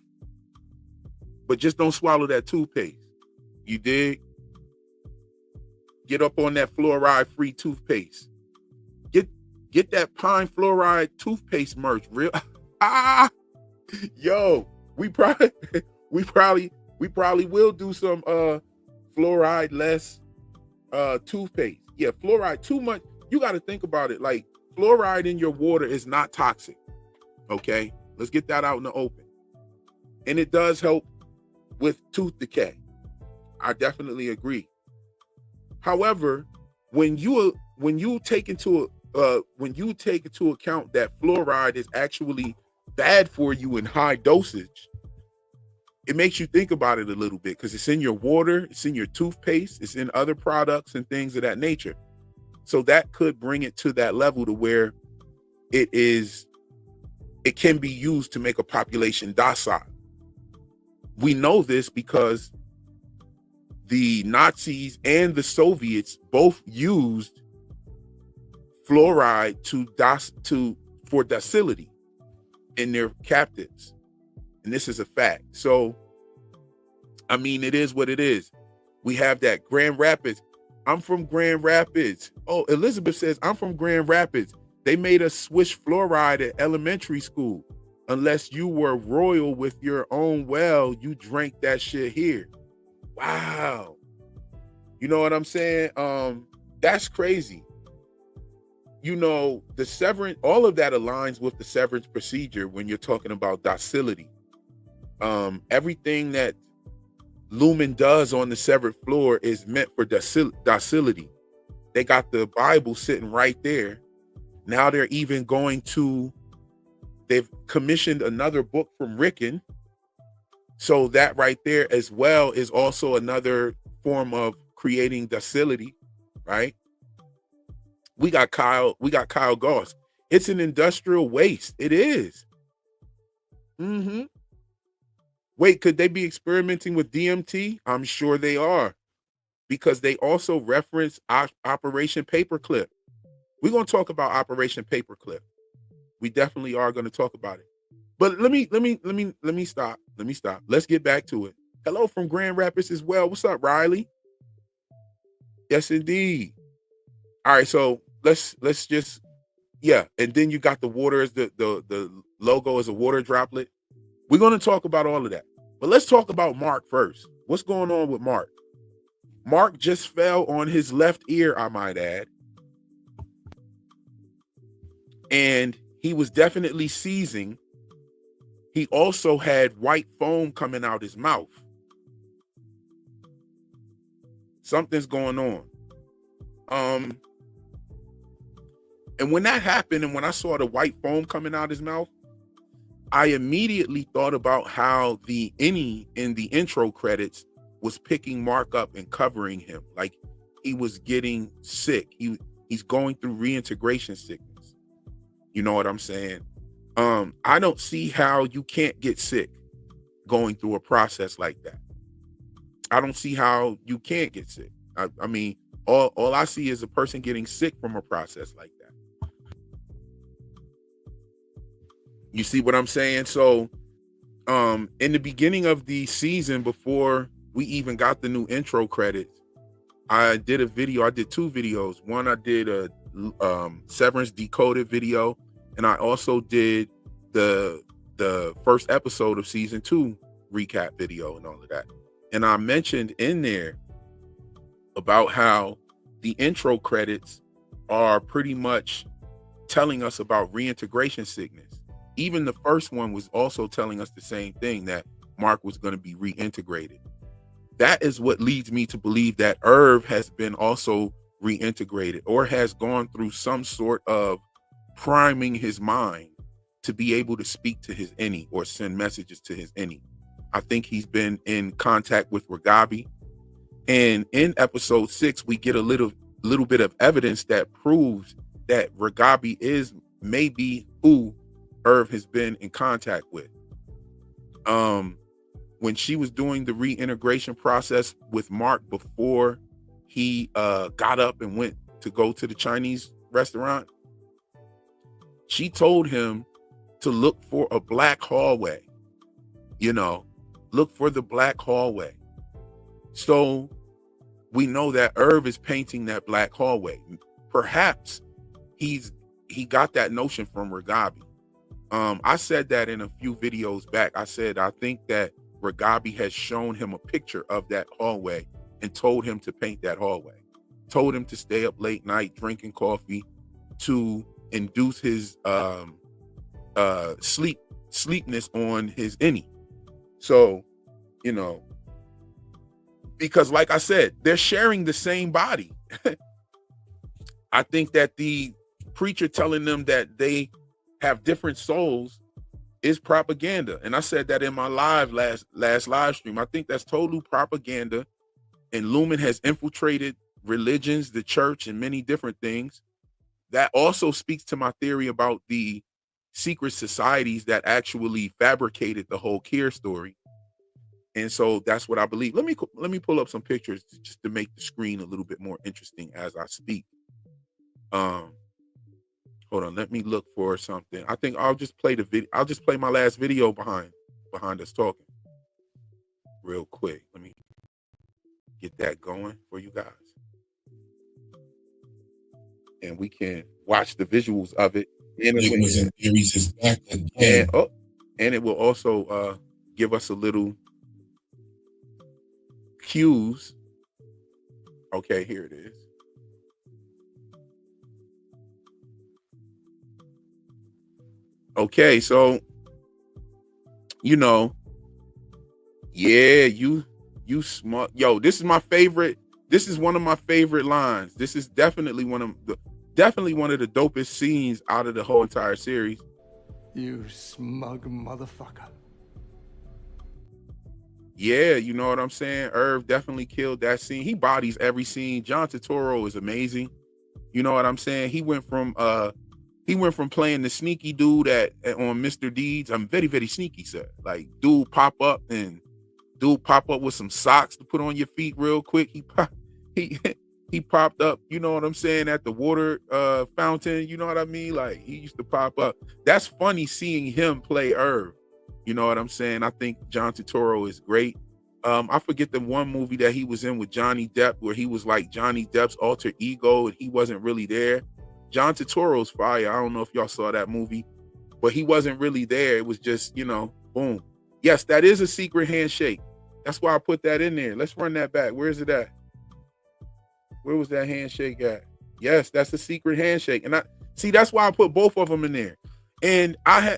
but just don't swallow that toothpaste. You dig? Get up on that fluoride-free toothpaste. Get that pine fluoride toothpaste merch. Real yo, we probably will do some fluoride less toothpaste. Yeah, fluoride too much. You got to think about it. Like, fluoride in your water is not toxic. Okay, let's get that out in the open. And it does help with tooth decay. I definitely agree. However, when you take into account that fluoride is actually bad for you in high dosage, it makes you think about it a little bit, because it's in your water, it's in your toothpaste, it's in other products and things of that nature. So that could bring it to that level to where it can be used to make a population docile. We know this because the Nazis and the Soviets both used fluoride for docility in their captives. And this is a fact. So I mean, it is what it is. We have that Grand Rapids. I'm from Grand Rapids. Oh, Elizabeth says, I'm from Grand Rapids. They made us swish fluoride at elementary school. Unless you were royal with your own well, you drank that shit here. Wow. You know what I'm saying? That's crazy. You know, the severance, all of that aligns with the severance procedure when you're talking about docility. Everything that Lumon does on the severed floor is meant for docility. They got the Bible sitting right there. Now they're even they've commissioned another book from Rickon. So that right there as well is also another form of creating docility, right? We got Kyle Goss. It's an industrial waste. It is. Wait, could they be experimenting with DMT? I'm sure they are, because they also reference Operation Paperclip. We're going to talk about Operation Paperclip. We definitely are going to talk about it. But let me stop. Let's get back to it. Hello from Grand Rapids as well. What's up, Riley? Yes, indeed. All right, so let's just, yeah. And then you got the water as the logo as a water droplet. We're going to talk about all of that. But let's talk about Mark first. What's going on with Mark? Mark just fell on his left ear, I might add. And he was definitely seizing. He also had white foam coming out his mouth. Something's going on. And when that happened, and when I saw the white foam coming out his mouth, I immediately thought about how the innie in the intro credits was picking Mark up and covering him, like he was getting sick. He's going through reintegration sickness. You know what I'm saying? I don't see how you can't get sick going through a process like that. I don't see how you can't get sick. I mean, all I see is a person getting sick from a process like that. You see what I'm saying? So, in the beginning of the season, before we even got the new intro credits, I did a video. I did two videos. One, I did a Severance Decoded video, and I also did the first episode of season 2 recap video and all of that. And I mentioned in there about how the intro credits are pretty much telling us about reintegration sickness. Even the first one was also telling us the same thing, that Mark was going to be reintegrated. That is what leads me to believe that Irv has been also reintegrated, or has gone through some sort of priming his mind to be able to speak to his innie or send messages to his innie. I think he's been in contact with Ragabi. And in episode 6, we get a little bit of evidence that proves that Ragabi is maybe who Irv has been in contact with. When she was doing the reintegration process with Mark before he got up and went to go to the Chinese restaurant, she told him to look for a black hallway. Look for the black hallway. So we know that Irv is painting that black hallway. Perhaps he got that notion from Ragabi. I said that in a few videos back. I said, I think that Ragabi has shown him a picture of that hallway and told him to paint that hallway. Told him to stay up late night drinking coffee to induce his sleepness on his innie. So, because like I said, they're sharing the same body. I think that the preacher telling them that they have different souls is propaganda. And I said that in my last live stream. I think that's total propaganda. And Lumon has infiltrated religions, the church, and many different things. That also speaks to my theory about the secret societies that actually fabricated the whole Keir story. And so that's what I believe. Let me pull up some pictures just to make the screen a little bit more interesting as I speak. Hold on, let me look for something. I think I'll just play the video. I'll just play my last video behind us talking. real quick. Let me get that going for you guys. And we can watch the visuals of it. And it was in Aries is back again. And it will also give us a little cues. Okay, here it is. Okay, so you smart. Yo, this is my favorite. This is one of my favorite lines. This is definitely one of the dopest scenes out of the whole entire series. You smug motherfucker. Yeah, you know what I'm saying? Irv definitely killed that scene. He bodies every scene. John Turturro is amazing. You know what I'm saying? He went from playing the sneaky dude on Mr. Deeds. I'm very, very sneaky, sir. Like dude pop up with some socks to put on your feet real quick. He popped up, you know what I'm saying, at the water fountain. You know what I mean? Like he used to pop up. That's funny seeing him play Irv. You know what I'm saying? I think John Turturro is great. I forget the one movie that he was in with Johnny Depp where he was like Johnny Depp's alter ego and he wasn't really there. John Turturro's fire. I don't know if y'all saw that movie, but he wasn't really there. It was just, boom. Yes, that is a secret handshake. That's why I put that in there. Let's run that back. Where is it at? Where was that handshake at? Yes, that's a secret handshake. And that's why I put both of them in there. And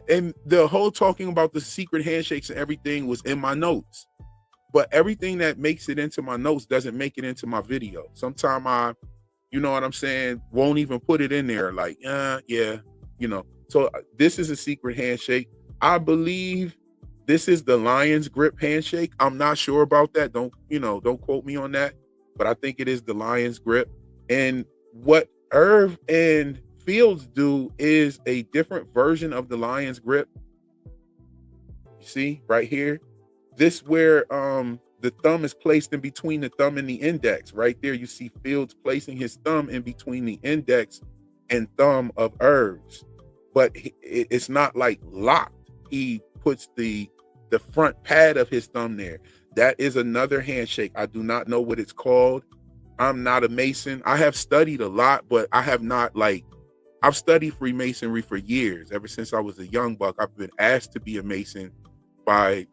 and the whole talking about the secret handshakes and everything was in my notes. But everything that makes it into my notes doesn't make it into my video. Sometimes I, you know what I'm saying, won't even put it in there. Like, yeah, So this is a secret handshake. I believe this is the lion's grip handshake. I'm not sure about that. Don't quote me on that. But I think it is the lion's grip. And what Irv and Fields do is a different version of the lion's grip. You see right here, this where the thumb is placed in between the thumb and the index. Right there, you see Fields placing his thumb in between the index and thumb of Irv's, but it's not like locked. He puts the front pad of his thumb there. That is another handshake. I do not know what it's called. I'm not a Mason. I have studied a lot, but I have not I've studied Freemasonry for years. Ever since I was a young buck, I've been asked to be a Mason by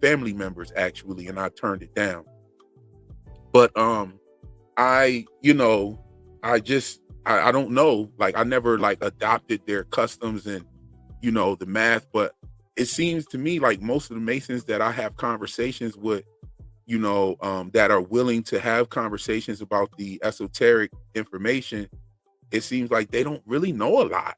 family members actually, and I turned it down. But I don't know. Like I never adopted their customs and the math, but it seems to me like most of the Masons that I have conversations with, that are willing to have conversations about the esoteric information, it seems like they don't really know a lot.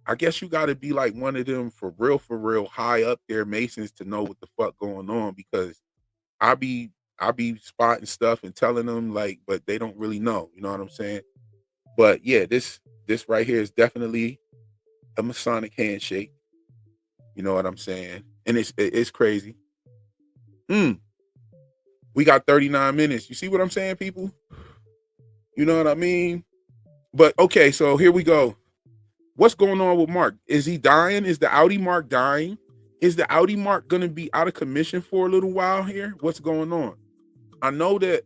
I guess you got to be like one of them for real high up there Masons to know what the fuck going on, because I be spotting stuff and telling them but they don't really know, you know what I'm saying? But yeah, this right here is definitely a Masonic handshake. You know what I'm saying? And it's crazy. We got 39 minutes. You see what I'm saying, people? You know what I mean? But okay, so here we go. What's going on with Mark? Is he dying? Is the Audi Mark dying? Is the Audi Mark going to be out of commission for a little while here? What's going on? I know that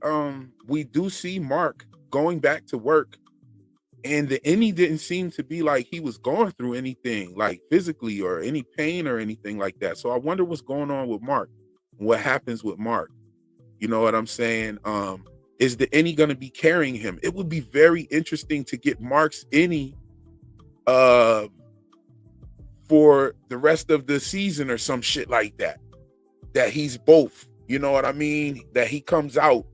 we do see Mark going back to work, and the Innie didn't seem to be like he was going through anything like physically or any pain or anything like that. So I wonder what's going on with Mark. What happens with Mark? You know what I'm saying? Is the Innie going to be carrying him? It would be very interesting to get Mark's Innie for the rest of the season or some shit like that. That he's both, you know what I mean? That he comes out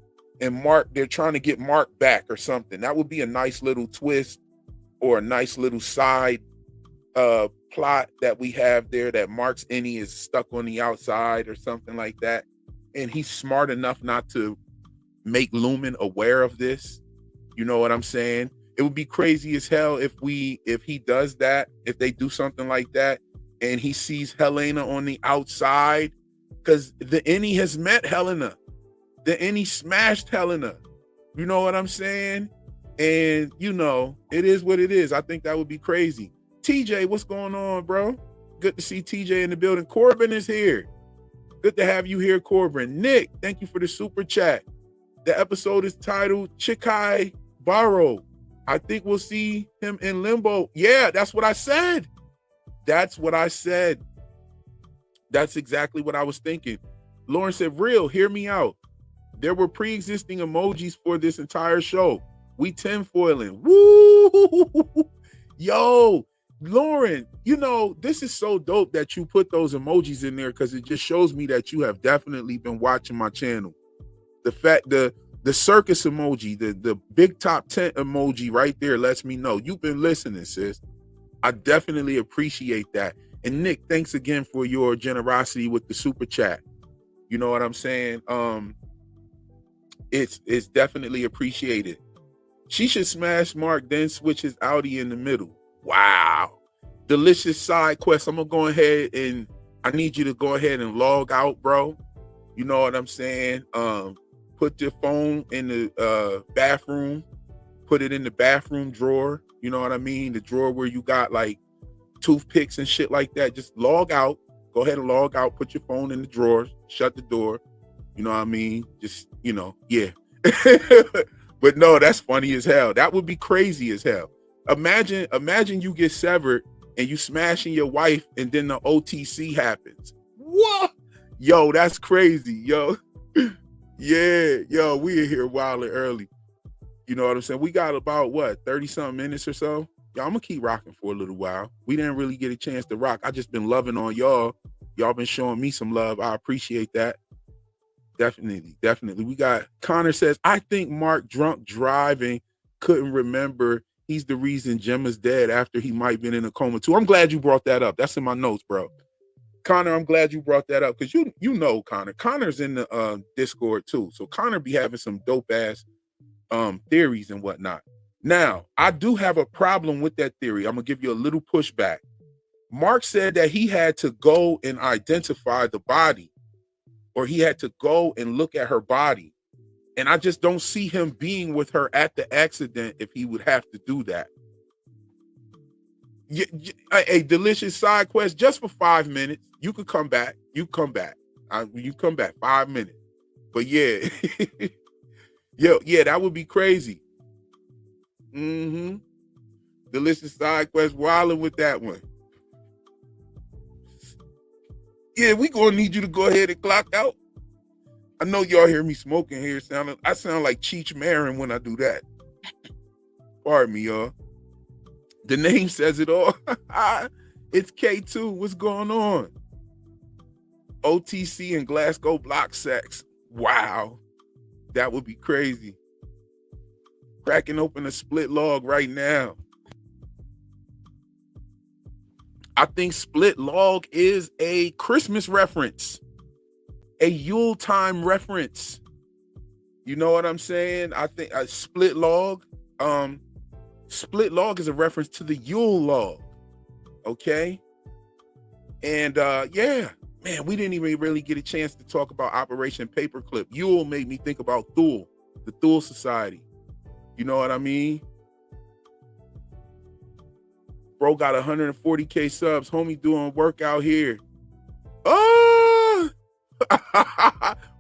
and Mark, they're trying to get Mark back or something. That would be a nice little twist or a nice little side plot that we have there, that Mark's Innie is stuck on the outside or something like that. And he's smart enough not to make Lumon aware of this. You know what I'm saying? It would be crazy as hell if he does that, if they do something like that, and he sees Helena on the outside, because the Innie has met Helena. The Innie smashed Helena. You know what I'm saying? And it is what it is. I think that would be crazy. TJ, what's going on, bro? Good to see TJ in the building. Corbin is here. Good to have you here, Corbin. Nick, thank you for the super chat. The episode is titled Chikai Baro. I think we'll see him in limbo. Yeah, that's what I said. That's what I said. That's exactly what I was thinking. Lauren said, real, hear me out. There were pre-existing emojis for this entire show. We tinfoiling. Woo! Yo, Lauren, you know, this is so dope that you put those emojis in there because it just shows me that you have definitely been watching my channel. The fact, the circus emoji, the big top tent emoji right there lets me know you've been listening, sis. I definitely appreciate that. And Nick, thanks again for your generosity with the super chat. You know what I'm saying? It's definitely appreciated. She should smash Mark, then switch his Audi in the middle. Wow. Delicious side quest. I'm gonna go ahead and I need you to go ahead and log out, bro. You know what I'm saying? Put your phone in the bathroom, put it in the bathroom drawer. You know what I mean? The drawer where you got like toothpicks and shit like that. Just log out. Go ahead and log out. Put your phone in the drawer. Shut the door. You know what I mean? Just, you know, yeah. But no, that's funny as hell. That would be crazy as hell. Imagine you get severed and you smashing your wife and then the OTC happens. What? Yo, that's crazy, yo. Yeah, yo, we are here wild and early. You know what I'm saying? We got about, what, 30-something minutes or so? Y'all, I'm going to keep rocking for a little while. We didn't really get a chance to rock. I just been loving on y'all. Y'all been showing me some love. I appreciate that. Definitely. We got Connor says, I think Mark drunk driving couldn't remember. He's the reason Gemma's dead after he might have been in a coma too. I'm glad you brought that up. That's in my notes, bro. Connor, I'm glad you brought that up because you know Connor. Connor's in the Discord too. So Connor be having some dope ass theories and whatnot. Now, I do have a problem with that theory. I'm gonna give you a little pushback. Mark said that he had to go and identify the body, or he had to go and look at her body. And I just don't see him being with her at the accident if he would have to do that. A delicious side quest just for 5 minutes. You could come back. You come back 5 minutes. But yeah, yeah, that would be crazy. Delicious side quest, wilding with that one. Yeah, we gonna need you to go ahead and clock out. I know y'all hear me smoking here. I sound like Cheech Marin when I do that. Pardon me, y'all. The name says it all. It's K2. What's going on? OTC and Glasgow block sex. Wow. That would be crazy. Cracking open a split log right now. I think split log is a Christmas reference, a Yule time reference. You know what I'm saying? I think a split log is a reference to the Yule log. Okay. And yeah, man, we didn't even really get a chance to talk about Operation Paperclip. Yule made me think about Thule, the Thule Society. You know what I mean? Bro got 140K subs. Homie doing work out here. Oh!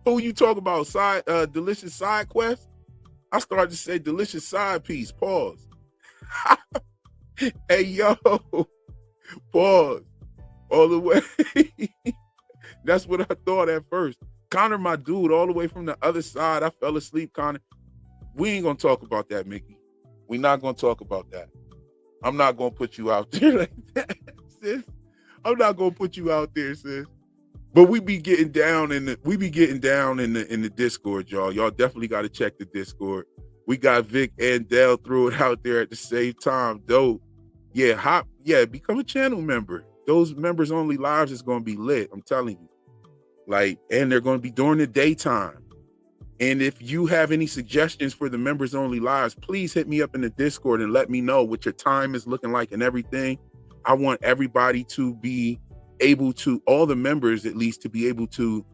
Who you talking about? Delicious side quest? I started to say delicious side piece. Pause. Hey, yo. Pause. All the way. That's what I thought at first. Connor, my dude, all the way from the other side. I fell asleep, Connor. We ain't going to talk about that, Mickey. We're not going to talk about that. I'm not gonna put you out there like that, sis. I'm not gonna put you out there, sis. But we be getting down in the Discord, y'all. Y'all definitely got to check the Discord. We got Vic and Dell threw it out there at the same time. Dope. Yeah, become a channel member. Those members only lives is gonna be lit. I'm telling you. Like, and they're gonna be during the daytime. And if you have any suggestions for the members only lives, please hit me up in the Discord and let me know what your time is looking like and everything. I want everybody to be able to, all the members at least, to be able to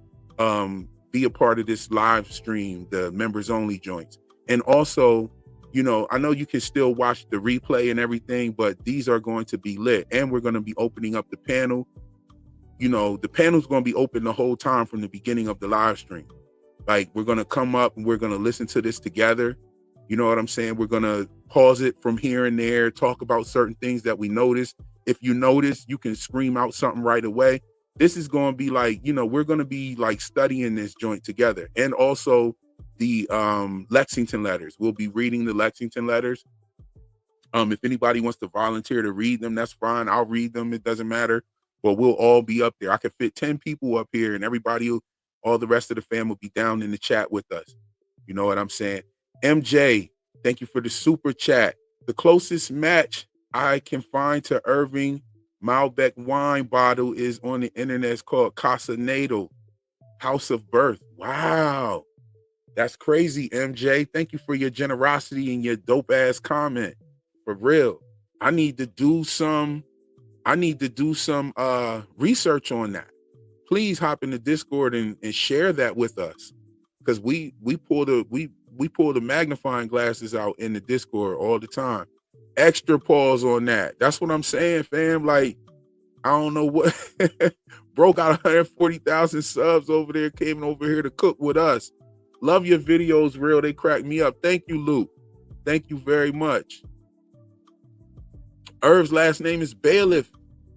be a part of this live stream, the members only joints. And also, you know, I know you can still watch the replay and everything, but these are going to be lit. And we're going to be opening up the panel you know, the panel's going to be open the whole time from the beginning of the live stream. Like, we're going to come up and we're going to listen to this together. You know what I'm saying? We're going to pause it from here and there, talk about certain things that we notice. If you notice, you can scream out something right away. This is going to be like, you know, we're going to be like studying this joint together. And also the Lexington letters. We'll be reading the Lexington letters. If anybody wants to volunteer to read them, that's fine. I'll read them. It doesn't matter. But we'll all be up there. I could fit 10 people up here, and everybody, all the rest of the fam will be down in the chat with us. You know what I'm saying? MJ, thank you for the super chat. The closest match I can find to Irving Malbec wine bottle is on the internet. It's called Casa Natal, House of Birth. Wow. That's crazy, MJ. Thank you for your generosity and your dope ass comment. For real. I need to do some research on that. Please hop in the Discord and share that with us. Because we pull the magnifying glasses out in the Discord all the time. Extra pause on that. That's what I'm saying, fam. Like, I don't know what bro got 140,000 subs over there, came over here to cook with us. Love your videos, real. They crack me up. Thank you, Luke. Thank you very much. Irv's last name is Bailiff,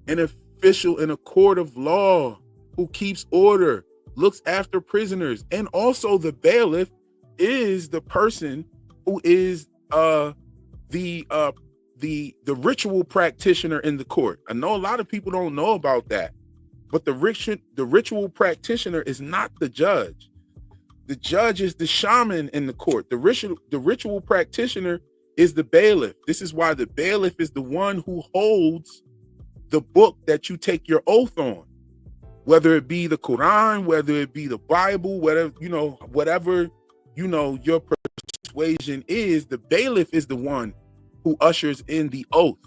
an official in a court of law who keeps order, looks after prisoners, and also the bailiff is the person who is the ritual practitioner in the court. I know a lot of people don't know about that, but the ritual practitioner is not the judge. The judge is the shaman in the court. The ritual practitioner is the bailiff. This is why the bailiff is the one who holds the book that you take your oath on, whether it be the Quran, whether it be the Bible, whatever your persuasion is. The bailiff is the one who ushers in the oath.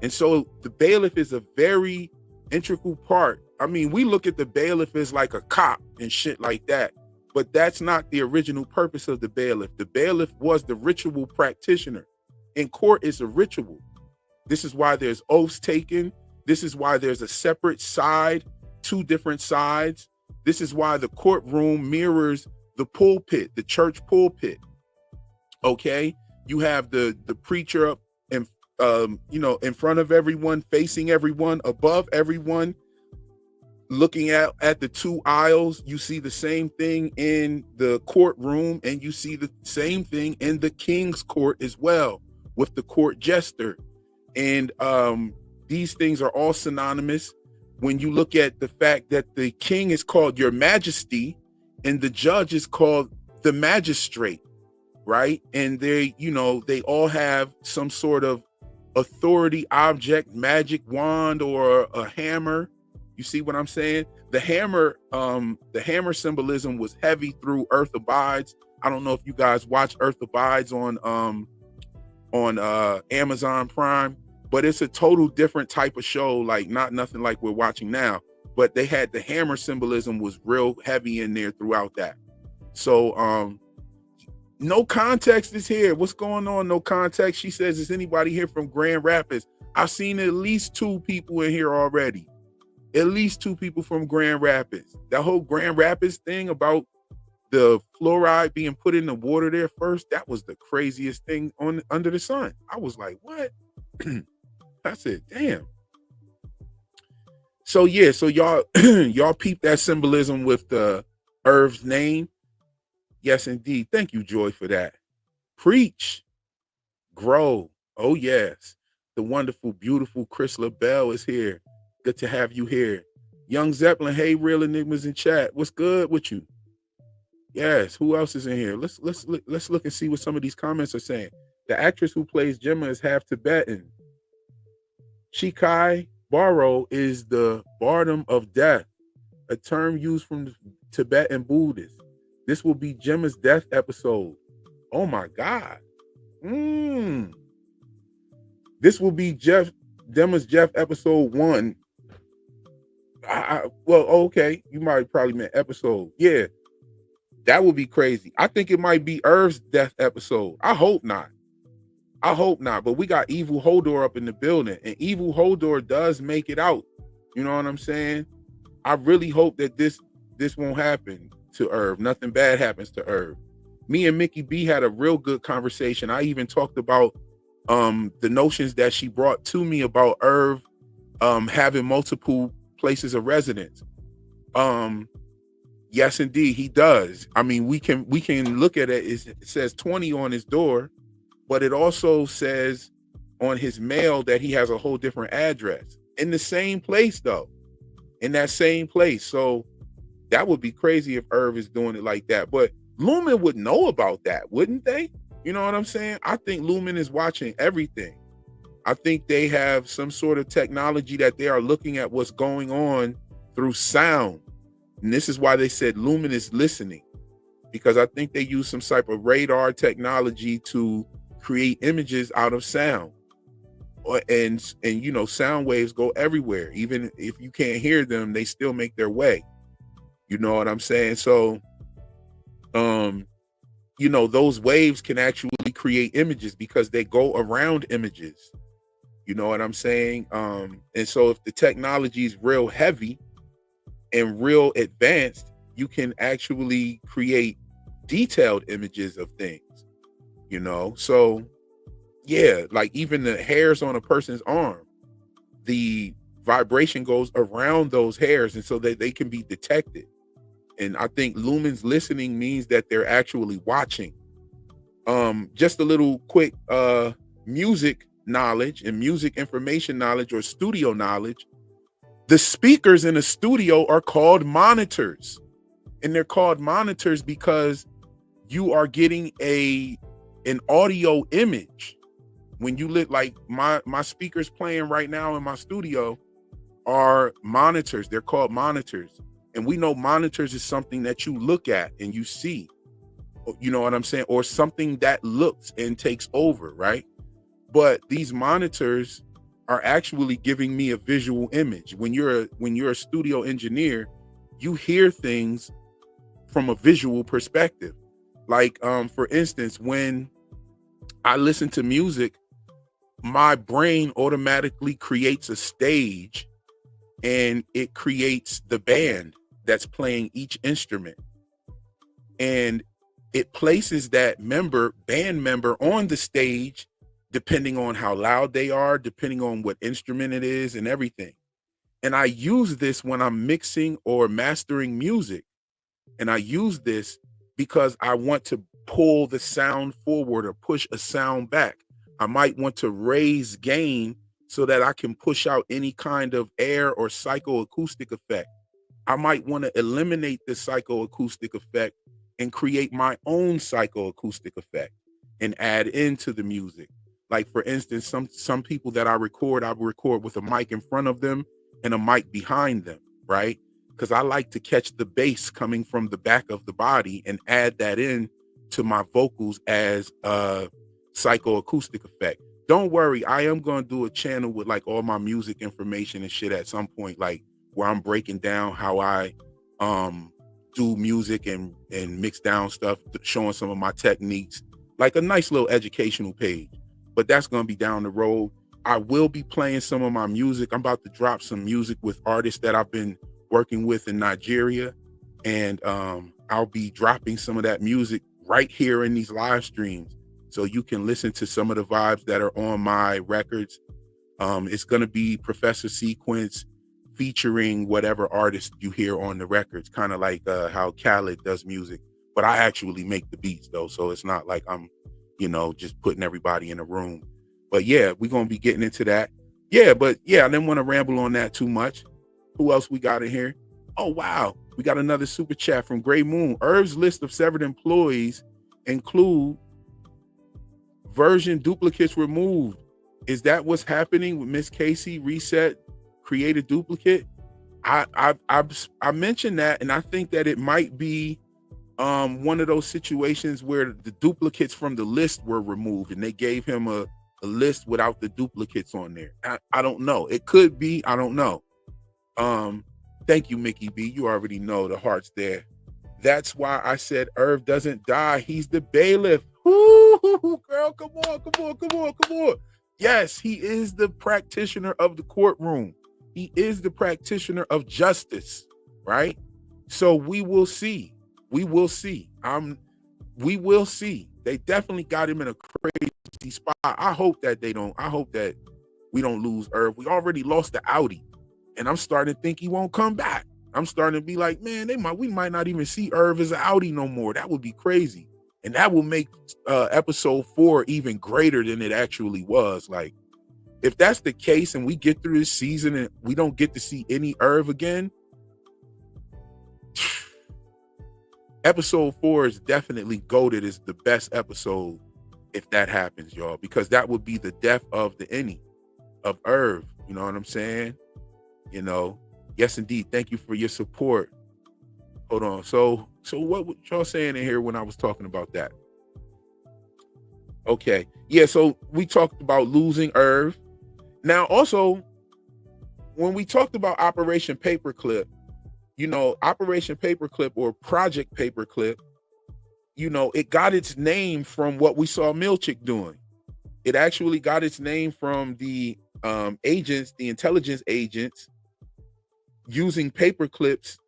And so the bailiff is a very integral part. I mean, we look at the bailiff as like a cop and shit like that, but that's not the original purpose of the bailiff. The bailiff was the ritual practitioner. In court, it's a ritual. This is why there's oaths taken. This is why there's a separate side, two different sides. This is why the courtroom mirrors the pulpit, the church pulpit. Okay, you have the preacher up and in front of everyone, facing everyone, above everyone, looking at the two aisles. You see the same thing in the courtroom, and you see the same thing in the king's court as well, with the court jester. And these things are all synonymous. When you look at the fact that the king is called your majesty and the judge is called the magistrate, right? And they all have some sort of authority object, magic wand or a hammer. You see what I'm saying? The hammer symbolism was heavy through Earth Abides. I don't know if you guys watch Earth Abides on Amazon Prime, but it's a total different type of show, like nothing like we're watching now. But they had the hammer symbolism was real heavy in there throughout that. So no context is here. What's going on? No context. She says, is anybody here from Grand Rapids? I've seen at least 2 people in here already. At least 2 people from Grand Rapids. That whole Grand Rapids thing about the fluoride being put in the water there first, that was the craziest thing under the sun. I was like, what? I said, damn. So yeah, so y'all peep that symbolism with the Irv's name. Yes, indeed. Thank you, Joy, for that. Preach, grow. Oh yes, the wonderful, beautiful Chris LaBelle is here. Good to have you here. Young Zeppelin, hey, Real Enigmas in chat. What's good with you? Yes, who else is in here? Let's look and see what some of these comments are saying. The actress who plays Gemma is half Tibetan. Chikai Baro is the bardom of death, a term used from the Tibetan Buddhists. This will be Gemma's death episode. Oh my God. This will be Gemma's Jeff episode 1. Well, okay, you might probably meant episode. Yeah, that would be crazy. I think it might be Irv's death episode. I hope not. But we got Evil Hodor up in the building, and Evil Hodor does make it out. You know what I'm saying? I really hope that this won't happen to Irv. Nothing bad happens to Irv. Me and Mickey B had a real good conversation. I even talked about the notions that she brought to me about Irv having multiple places of residence. Yes, indeed, he does. I mean, we can look at it. It says 20 on his door, but it also says on his mail that he has a whole different address in the same place, though. In that same place. So that would be crazy if Irv is doing it like that. But Lumon would know about that, wouldn't they? You know what I'm saying? I think Lumon is watching everything. I think they have some sort of technology that they are looking at what's going on through sound. And this is why they said Lumon is listening, because I think they use some type of radar technology to create images out of sound. And you know, sound waves go everywhere. Even if you can't hear them, they still make their way. You know what I'm saying? So, you know, those waves can actually create images because they go around images. You know what I'm saying? And so if the technology is real heavy and real advanced, you can actually create detailed images of things, you know? So yeah, like even the hairs on a person's arm, the vibration goes around those hairs, and so that they can be detected. And I think Lumon's listening means that they're actually watching. Just a little quick music knowledge and music information knowledge or studio knowledge. The speakers in a studio are called monitors, and they're called monitors because you are getting an audio image. When you look, like my speakers playing right now in my studio are monitors. They're called monitors. And we know monitors is something that you look at and you see, you know what I'm saying? Or something that looks and takes over, right? But these monitors are actually giving me a visual image. When you're a studio engineer, you hear things from a visual perspective. Like, for instance, when I listen to music, my brain automatically creates a stage, and it creates the band that's playing each instrument. And it places that band member on the stage, depending on how loud they are, depending on what instrument it is and everything. And I use this when I'm mixing or mastering music. And I use this because I want to pull the sound forward or push a sound back. I might want to raise gain so that I can push out any kind of air or psychoacoustic effect. I might want to eliminate the psychoacoustic effect and create my own psychoacoustic effect and add into the music. Like, for instance, some people that I record with a mic in front of them and a mic behind them, right? Because I like to catch the bass coming from the back of the body and add that in to my vocals as a psychoacoustic effect. Don't worry, I am going to do a channel with like all my music information and shit at some point, like where I'm breaking down how I do music and mix down stuff, showing some of my techniques, like a nice little educational page. But that's going to be down the road. I will be playing some of my music. I'm about to drop some music with artists that I've been working with in Nigeria, and I'll be dropping some of that music right here in these live streams, so you can listen to some of the vibes that are on my records. It's going to be Professor Sequence featuring whatever artist you hear on the records, kind of like how Khaled does music, but I actually make the beats though, so it's not like I'm, you know, just putting everybody in a room. But yeah, we're going to be getting into that. Yeah, but yeah, I didn't want to ramble on that too much. Who else we got in here? Oh, wow. We got another super chat from Gray Moon. Irv's list of severed employees include version duplicates removed. Is that what's happening with Miss Casey? Reset, create a duplicate? I mentioned that, and I think that it might be one of those situations where the duplicates from the list were removed and they gave him a list without the duplicates on there. I don't know. It could be. I don't know. Thank you, Mickey B. You already know the heart's there. That's why I said Irv doesn't die. He's the bailiff. Woo, girl, come on. Yes, he is the practitioner of the courtroom. He is the practitioner of justice. right? So we will see. We will see. We will see. They definitely got him in a crazy spot. I hope that we don't lose Irv. We already lost the Audi, and I'm starting to think he won't come back. I'm starting to be like, man, we might not even see Irv as an Audi no more. That would be crazy. And that will make episode 4 even greater than it actually was. Like, if that's the case and we get through this season and we don't get to see any Irv again, episode 4 is definitely goated as the best episode if that happens, y'all, because that would be the death of the innie of Irv. You know what I'm saying? You know, yes, indeed. Thank you for your support. Hold on. So what y'all saying in here when I was talking about that? Okay. Yeah, so we talked about losing Irv. Now, also, when we talked about Operation Paperclip, you know, Operation Paperclip or Project Paperclip, you know, it got its name from what we saw Milchick doing. It actually got its name from the agents, the intelligence agents, using paper clips,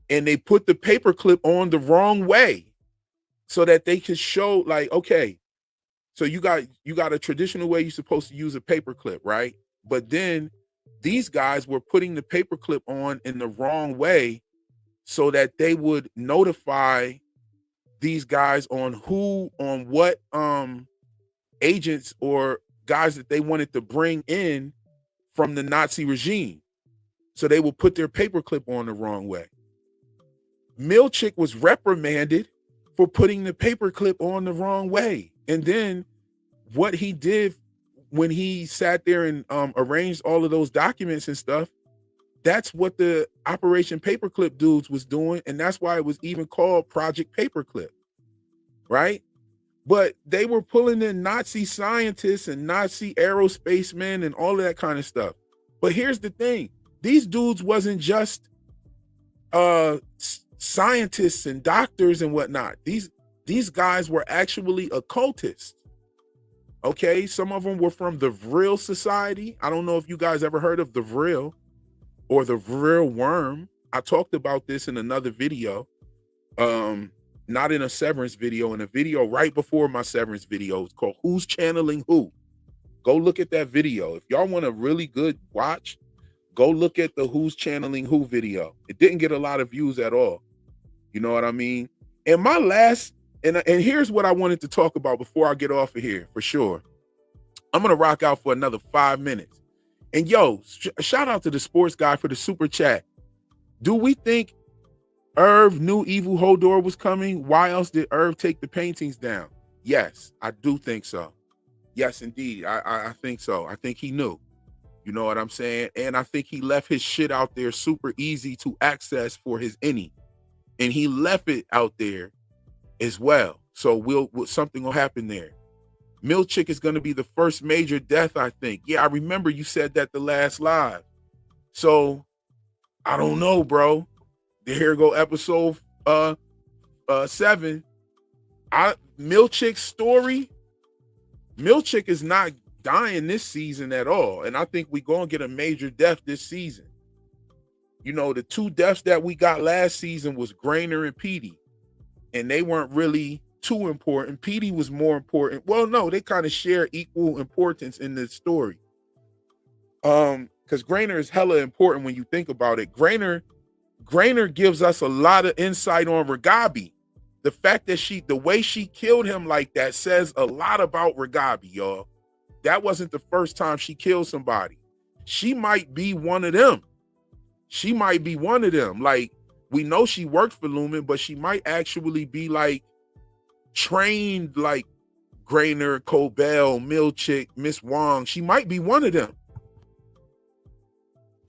and they put the paperclip on the wrong way so that they could show, like, okay, so you got a traditional way you're supposed to use a paperclip, right? But then these guys were putting the paperclip on in the wrong way so that they would notify these guys on what agents or guys that they wanted to bring in from the Nazi regime. So they will put their paperclip on the wrong way. Milchick was reprimanded for putting the paperclip on the wrong way. And then what he did when he sat there and arranged all of those documents and stuff, that's what the Operation Paperclip dudes was doing. And that's why it was even called Project Paperclip, right? But they were pulling in Nazi scientists and Nazi aerospace men and all of that kind of stuff. But here's the thing. These dudes wasn't just scientists and doctors and whatnot. These guys were actually occultists. Okay, some of them were from the Vril Society. I don't know if you guys ever heard of the Vril or the Vril worm. I talked about this in another video, not in a Severance video, in a video right before my Severance video. It's called Who's Channeling Who? Go look at that video. If y'all want a really good watch, go look at the Who's Channeling Who video. It didn't get a lot of views at all. You know what I mean? And my last, and here's what I wanted to talk about before I get off of here, for sure. I'm going to rock out for another 5 minutes. And yo, shout out to the sports guy for the super chat. Do we think Irv knew Evil Hodor was coming? Why else did Irv take the paintings down? Yes, I do think so. Yes, indeed. I think so. I think he knew. You know what I'm saying? And I think he left his shit out there super easy to access for his innie. And he left it out there as well. So something will happen there. Milchick is going to be the first major death, I think. Yeah, I remember you said that the last live. So I don't know, bro. Here go episode 7. Milchick's story. Milchick is not dying this season at all. And I think we're going to get a major death this season. You know, the 2 deaths that we got last season was Grainer and Petey. And they weren't really too important. Petey was more important. Well, no, they kind of share equal importance in this story. Because Grainer is hella important when you think about it. Grainer gives us a lot of insight on Ragabi. The fact that the way she killed him like that says a lot about Ragabi, y'all. That wasn't the first time she killed somebody. She might be one of them. She might be one of them. Like, we know she worked for Lumon, but she might actually be like trained like Grainer, Cobell, Milchick, Miss Wong. She might be one of them.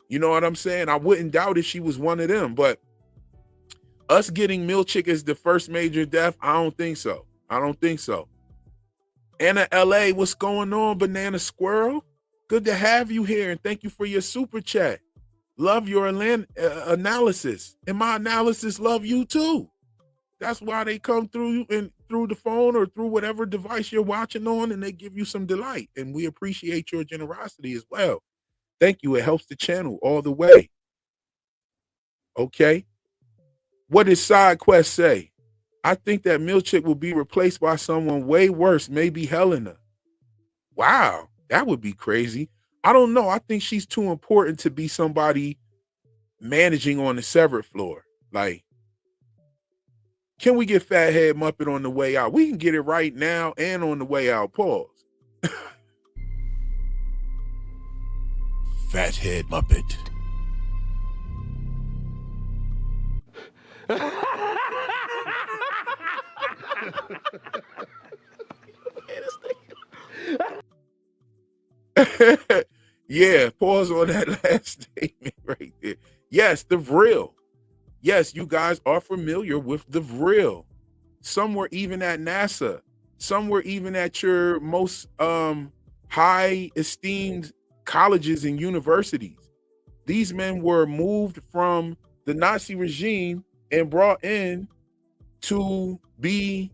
You know what I'm saying? I wouldn't doubt if she was one of them, but us getting Milchick as the first major death, I don't think so. I don't think so. Anna LA, what's going on, Banana Squirrel? Good to have you here, and thank you for your super chat. Love your analysis, and my analysis love you too. That's why they come through and through the phone or through whatever device you're watching on, and they give you some delight, and we appreciate your generosity as well. Thank you. It helps the channel all the way. Okay. What did Side Quest say? I think that Milchick will be replaced by someone way worse, maybe Helena. Wow, that would be crazy. I don't know. I think she's too important to be somebody managing on the Severed floor. Like, can we get Fathead Muppet on the way out? We can get it right now and on the way out. Pause. Fathead Muppet. Yeah, pause on that last statement right there. Yes, the Vril. Yes, you guys are familiar with the Vril. Some were even at NASA. Some were even at your most high esteemed colleges and universities. These men were moved from the Nazi regime and brought in to be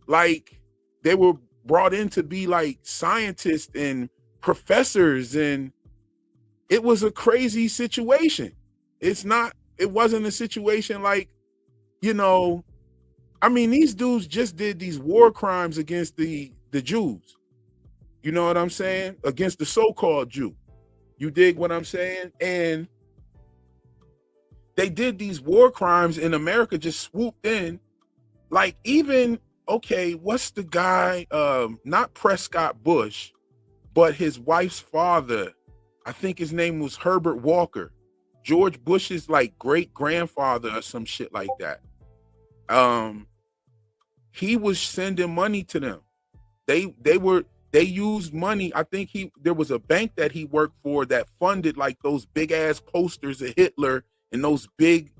like, they were brought in to be like scientists and professors, and it was a crazy situation. It wasn't a situation like, you know, I mean, these dudes just did these war crimes against the Jews. You know what I'm saying? Against the so-called Jew. You dig what I'm saying? And they did these war crimes, and America just swooped in. Like, even, okay, what's the guy, not Prescott Bush, but his wife's father, I think his name was Herbert Walker, George Bush's like great grandfather or some shit like that. He was sending money to them. They used money. I think there was a bank that he worked for that funded like those big ass posters of Hitler and those big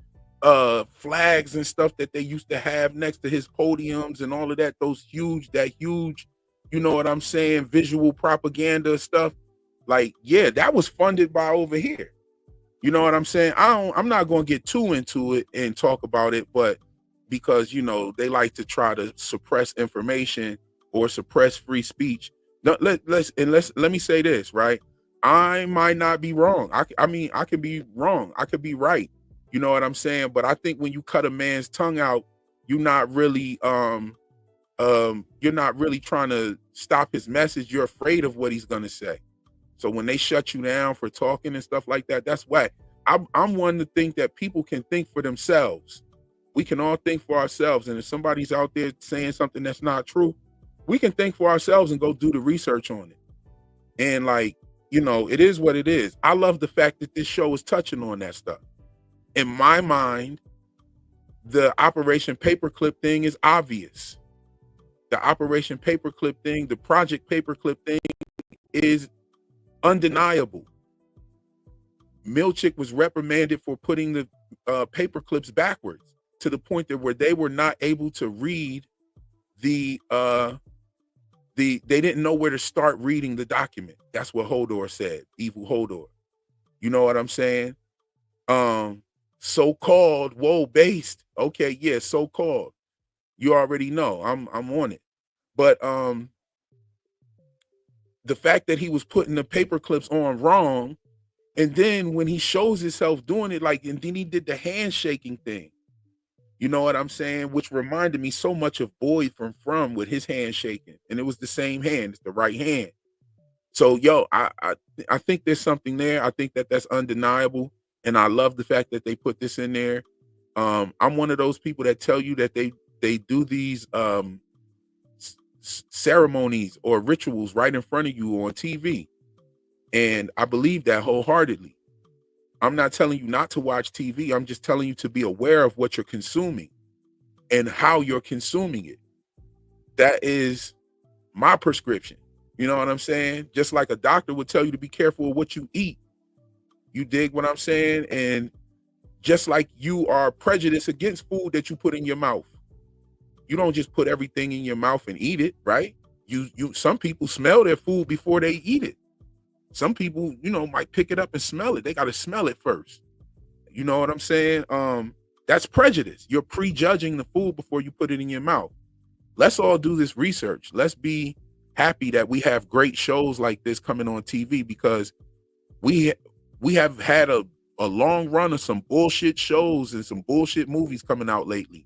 flags and stuff that they used to have next to his podiums and all of that, that huge, you know what I'm saying, visual propaganda stuff. Like, yeah, that was funded by over here. You know what I'm saying? I'm not going to get too into it and talk about it, but because, you know, they like to try to suppress information or suppress free speech. No, let me say this, right? I might not be wrong. I mean, I could be wrong. I could be right. You know what I'm saying? But I think when you cut a man's tongue out, you're not really trying to stop his message. You're afraid of what he's going to say. So when they shut you down for talking and stuff like that, that's why I'm one to think that people can think for themselves. We can all think for ourselves. And if somebody's out there saying something that's not true, we can think for ourselves and go do the research on it. And like, you know, it is what it is. I love the fact that this show is touching on that stuff. In my mind, the Operation Paperclip thing is obvious. The Operation Paperclip thing, the Project Paperclip thing is undeniable. Milchick was reprimanded for putting the paper clips backwards to the point that where they were not able to read they didn't know where to start reading the document. That's what Hodor said, evil Hodor. You know what I'm saying? So-called, whoa, based. Okay, yeah, so-called. You already know. I'm on it. But the fact that he was putting the paper clips on wrong, and then when he shows himself doing it, like, and then he did the handshaking thing. You know what I'm saying? Which reminded me so much of Boyd from with his handshaking, and it was the same hand. It's the right hand. So, yo, I think there's something there. I think that that's undeniable, and I love the fact that they put this in there. I'm one of those people that tell you that they do these ceremonies or rituals right in front of you on TV, and I believe that wholeheartedly. I'm not telling you not to watch TV. I'm just telling you to be aware of what you're consuming and how you're consuming it. That is my prescription. You know what I'm saying? Just like a doctor would tell you to be careful of what you eat. You dig what I'm saying? And just like you are prejudiced against food that you put in your mouth. You don't just put everything in your mouth and eat it, right? Some people smell their food before they eat it. Some people, you know, might pick it up and smell it. They got to smell it first. You know what I'm saying? That's prejudice. You're prejudging the food before you put it in your mouth. Let's all do this research. Let's be happy that we have great shows like this coming on TV, because we have had a a long run of some bullshit shows and some bullshit movies coming out lately.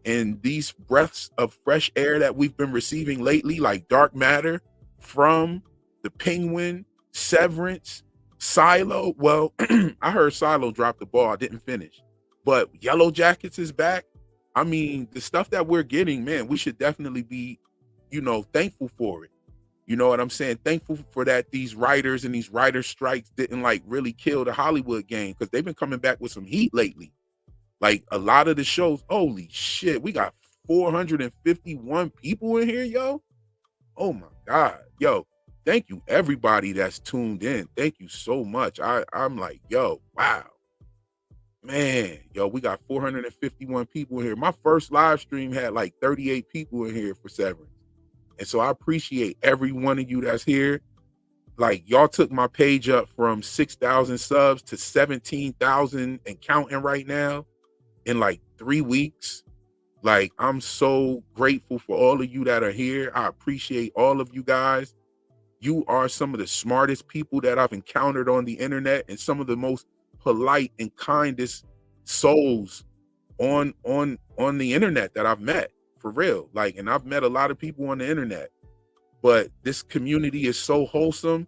And these breaths of fresh air that we've been receiving lately, like Dark Matter, From, The Penguin, Severance, Silo. Well, I heard Silo dropped the ball. I didn't finish. But Yellow Jackets is back. I mean, the stuff that we're getting, man, we should definitely be, thankful for it. You know what I'm saying? Thankful for that these writers and these writer strikes didn't like really kill the Hollywood game, because they've been coming back with some heat lately. Like a lot of the shows, holy shit, we got 451 people in here, yo. Oh my God. Yo, thank you everybody that's tuned in. Thank you so much. I'm like, yo, wow. Man, yo, we got 451 people in here. My first live stream had like 38 people in here for Severance. And so I appreciate every one of you that's here. Like, y'all took my page up from 6,000 subs to 17,000 and counting right now in like 3 weeks. Like, I'm so grateful for all of you that are here. I appreciate all of you guys. You are some of the smartest people that I've encountered on the internet, and some of the most polite and kindest souls on the internet that I've met, for real. Like, and I've met a lot of people on the internet, but this community is so wholesome.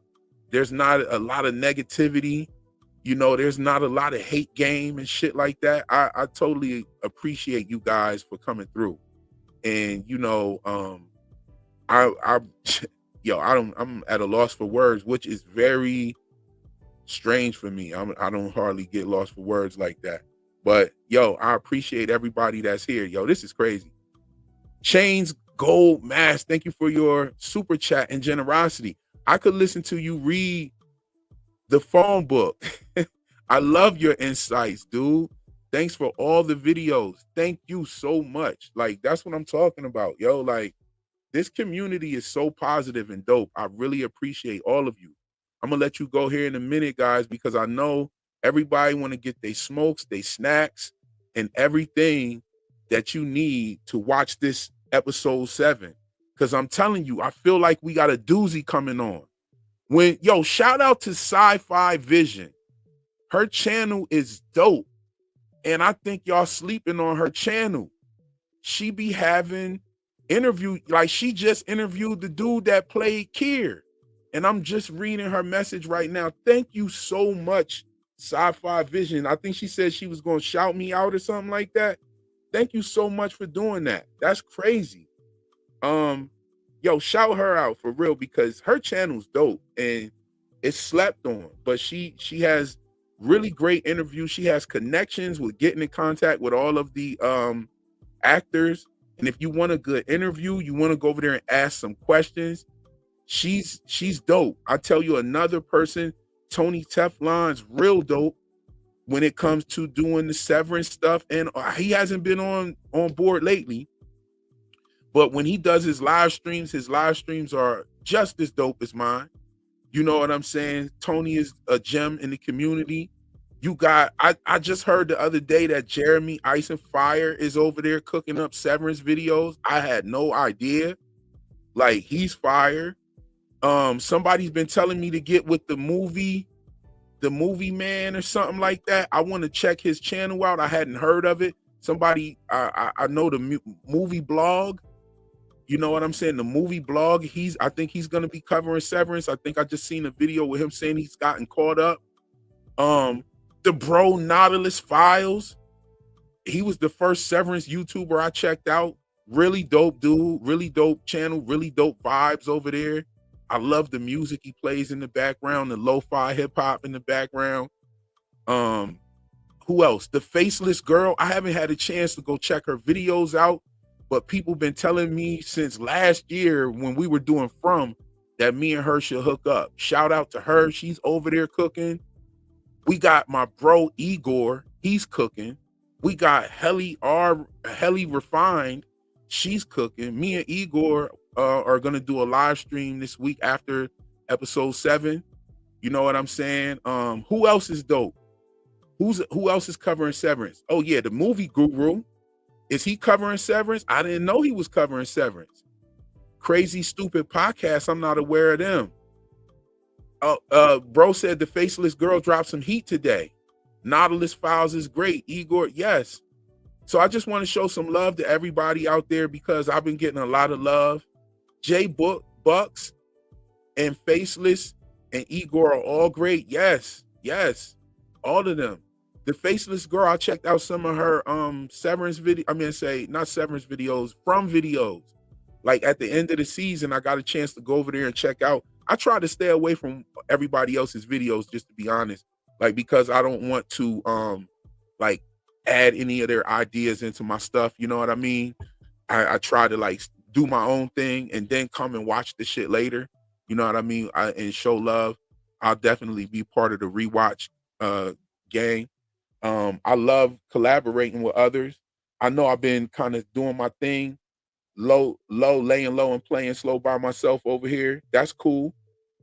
There's not a lot of negativity. There's not a lot of hate game and shit like that. I totally appreciate you guys for coming through. And I'm at a loss for words, which is very strange for me. I don't hardly get lost for words like that. But yo, I appreciate everybody that's here. Yo, this is crazy. Chains Gold Mask, thank you for your super chat and generosity. I could listen to you read the phone book. I love your insights, dude. Thanks for all the videos. Thank you so much. Like, that's what I'm talking about, yo. Like, this community is so positive and dope. I really appreciate all of you. I'm gonna let you go here in a minute, guys, because I know everybody want to get their smokes, their snacks, and everything that you need to watch this episode 7. Because I'm telling you, I feel like we got a doozy coming on. Shout out to Sci-Fi Vision. Her channel is dope. And I think y'all sleeping on her channel. She be having interview, like she just interviewed the dude that played Kier. And I'm just reading her message right now. Thank you so much, Sci-Fi Vision. I think she said she was going to shout me out or something like that. Thank you so much for doing that. That's crazy. Shout her out for real, because her channel's dope and it's slept on. But she has really great interviews. She has connections with getting in contact with all of the actors. And if you want a good interview, you want to go over there and ask some questions, she's dope. I tell you, another person, Tony Teflon's real dope when it comes to doing the Severance stuff. And he hasn't been on board lately, but when he does his live streams are just as dope as mine. You know what I'm saying? Tony is a gem in the community. You got, I just heard the other day that Jeremy Ice and Fire is over there cooking up Severance videos. I had no idea. Like, he's fire. Somebody's been telling me to get with the movie man or something like that. I want to check his channel out. I hadn't heard of it. Somebody, I know the movie blog. You know what I'm saying? The movie blog. I think he's gonna be covering Severance. I think I just seen a video with him saying he's gotten caught up. The bro Nautilus Files. He was the first Severance YouTuber I checked out. Really dope dude. Really dope channel. Really dope vibes over there. I love the music he plays in the background, the lo-fi hip hop in the background. Who else? The Faceless Girl. I haven't had a chance to go check her videos out, but people been telling me since last year when we were doing From that me and her should hook up. Shout out to her. She's over there cooking. We got my bro Igor. He's cooking. We got Helly Refined. She's cooking. Me and Igor are gonna do a live stream this week after episode 7. You know what I'm saying? Who else is dope? Who else is covering Severance? Oh yeah, the movie guru. Is he covering Severance? I didn't know he was covering Severance. Crazy Stupid Podcast. I'm not aware of them. Bro said the Faceless Girl dropped some heat today. Nautilus Files is great. Igor, yes. So I just want to show some love to everybody out there because I've been getting a lot of love. Jay Bucks and Faceless and Igor are all great. Yes, yes, all of them. The Faceless girl, I checked out some of her Severance video. Not Severance videos, from videos. Like at the end of the season, I got a chance to go over there and check out. I try to stay away from everybody else's videos, just to be honest, like because I don't want to like add any of their ideas into my stuff. You know what I mean? I try to like do my own thing and then come and watch the shit later. You know what I mean? And show love. I'll definitely be part of the rewatch gang. I love collaborating with others. I know I've been kind of doing my thing, laying low and playing slow by myself over here. That's cool.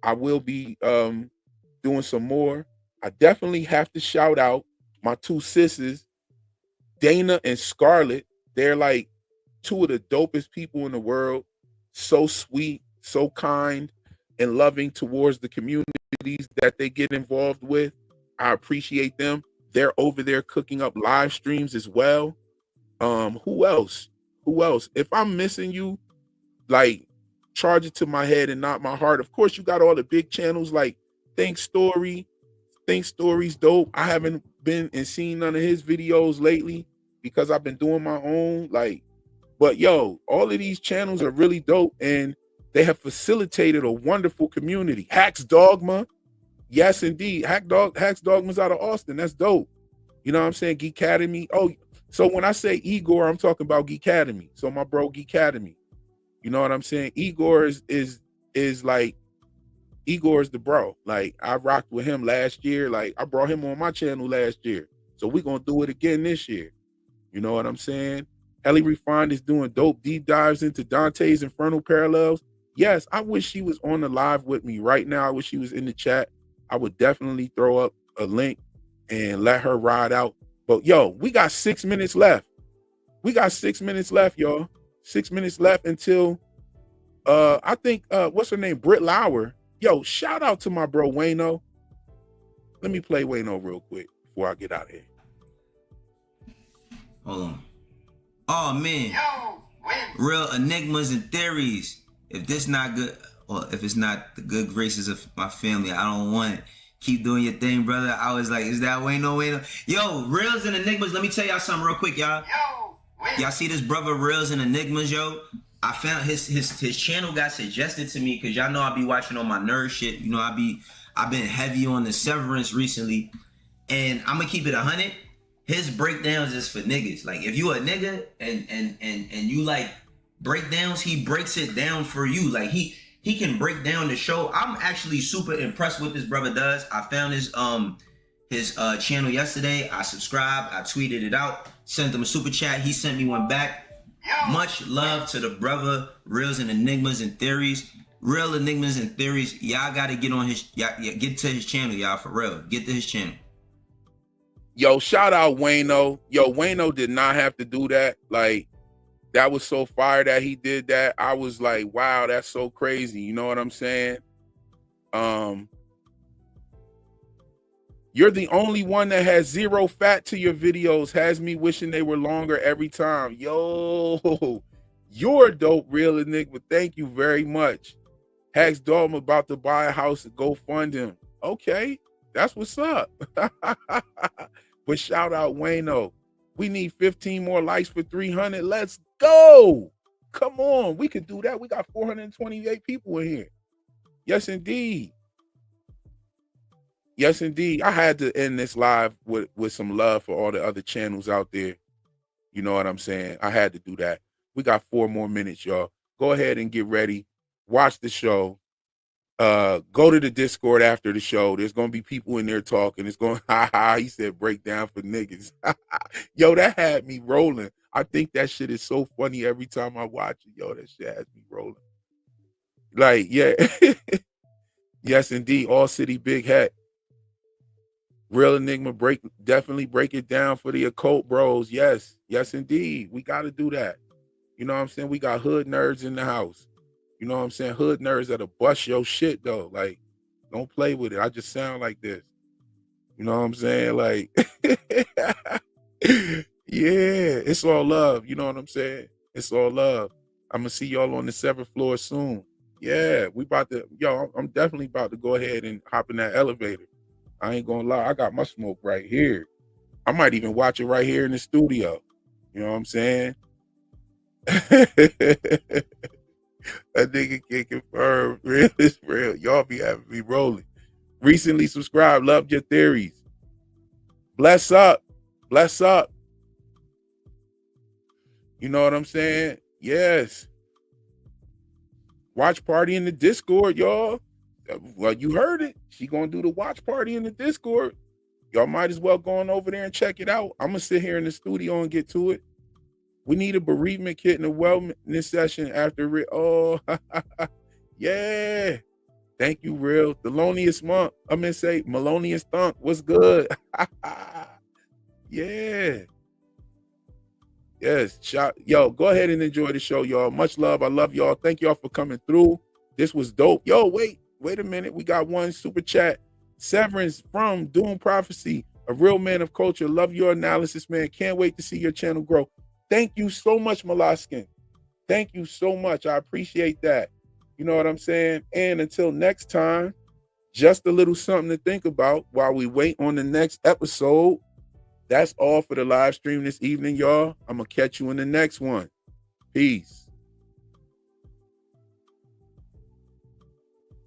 I will be doing some more. I definitely have to shout out my two sisters, Dana and Scarlett. They're like two of the dopest people in the world. So sweet, so kind, and loving towards the communities that they get involved with. I appreciate them. They're over there cooking up live streams as well. Who else? If I'm missing you, like, charge it to my head and not my heart. Of course, you got all the big channels like Think Story's dope. I haven't been and seen none of his videos lately because I've been doing my own. But yo, all of these channels are really dope and they have facilitated a wonderful community. Hacks Dogma. Yes, indeed. Hacks Dogma's out of Austin. That's dope. You know what I'm saying? Geek Academy. Oh, so when I say Igor, I'm talking about Geek Academy. So my bro, Geek Academy. You know what I'm saying? Igor is like, Igor is the bro. Like, I rocked with him last year. Like, I brought him on my channel last year. So we're going to do it again this year. You know what I'm saying? Ellie Refined is doing dope deep dives into Dante's Infernal Parallels. Yes, I wish she was on the live with me right now. I wish she was in the chat. I would definitely throw up a link and let her ride out. But yo, we got 6 minutes left. Y'all. 6 minutes left until I think what's her name? Britt Lauer. Yo, shout out to my bro Wayno. Let me play Wayno real quick before I get out of here. Hold on. Oh man. Real enigmas and theories. If this not good, or if it's not the good graces of my family, I don't want it. Keep doing your thing, brother. I was like, is that Wayno? Yo, Reels and Enigmas. Let me tell y'all something real quick, y'all. Y'all see this brother Reels and Enigmas, yo? I found his channel got suggested to me because y'all know I be watching on my nerd shit. You know, I've been heavy on the Severance recently, and I'm gonna keep it 100. His breakdowns is for niggas. Like, if you a nigga and you like breakdowns, he breaks it down for you. Like, he can break down the show. I'm actually super impressed with what this brother does. I found his channel yesterday. I subscribed. I tweeted it out. Sent him a super chat. He sent me one back. Much love to the brother. Reels and Enigmas and Theories. Real Enigmas and Theories. Y'all got to get on his. Get to his channel, y'all. For real. Get to his channel. Yo, shout out Wayno. Yo, Wayno did not have to do that. Like, that was so fire that he did that. I was like, wow, that's so crazy. You know what I'm saying? You're the only one that has zero fat to your videos. Has me wishing they were longer every time. Yo, you're dope, Real Enigma. Thank you very much. Hacks Dalton about to buy a house and go fund him. Okay, that's what's up. But shout out Wayno. We need 15 more likes for 300. Let's go. Come on. We can do that. We got 428 people in here. Yes, indeed. Yes, indeed. I had to end this live with some love for all the other channels out there. You know what I'm saying? I had to do that. We got 4 more minutes, y'all. Go ahead and get ready. Watch the show. Go to the Discord after the show. There's going to be people in there talking. It's going, he said breakdown for niggas. Yo, that had me rolling. I think that shit is so funny every time I watch it. Yo, that shit has me rolling. Like, yeah. Yes, indeed. All City Big Hat. Real Enigma, definitely break it down for the occult bros. Yes, yes, indeed. We got to do that. You know what I'm saying? We got hood nerds in the house. You know what I'm saying? Hood nerds that'll bust your shit, though. Like, don't play with it. I just sound like this. You know what I'm saying? Like, yeah, it's all love. You know what I'm saying? It's all love. I'm gonna see y'all on the 7th floor soon. Yeah, we about to, yo, I'm definitely about to go ahead and hop in that elevator. I ain't gonna lie, I got my smoke right here. I might even watch it right here in the studio. You know what I'm saying? That nigga can confirm. Real is real. Y'all be having me rolling. Recently subscribed. Loved your theories. Bless up. Bless up. You know what I'm saying? Yes. Watch party in the Discord, y'all. Well, you heard it. She gonna do the watch party in the Discord. Y'all might as well go on over there and check it out. I'm gonna sit here in the studio and get to it. We need a bereavement kit and a wellness session after it. Oh, yeah. Thank you, Real. Thelonious Monk. I'm gonna say Melonious Thunk. What's good? Yeah. Yes. Yo, go ahead and enjoy the show, y'all. Much love. I love y'all. Thank y'all for coming through. This was dope. Yo, wait a minute. We got one super chat. Severance from Doom Prophecy, a real man of culture. Love your analysis, man. Can't wait to see your channel grow. Thank you so much, Molaskin. Thank you so much. I appreciate that. You know what I'm saying? And until next time, just a little something to think about while we wait on the next episode. That's all for the live stream this evening, y'all. I'm going to catch you in the next one. Peace.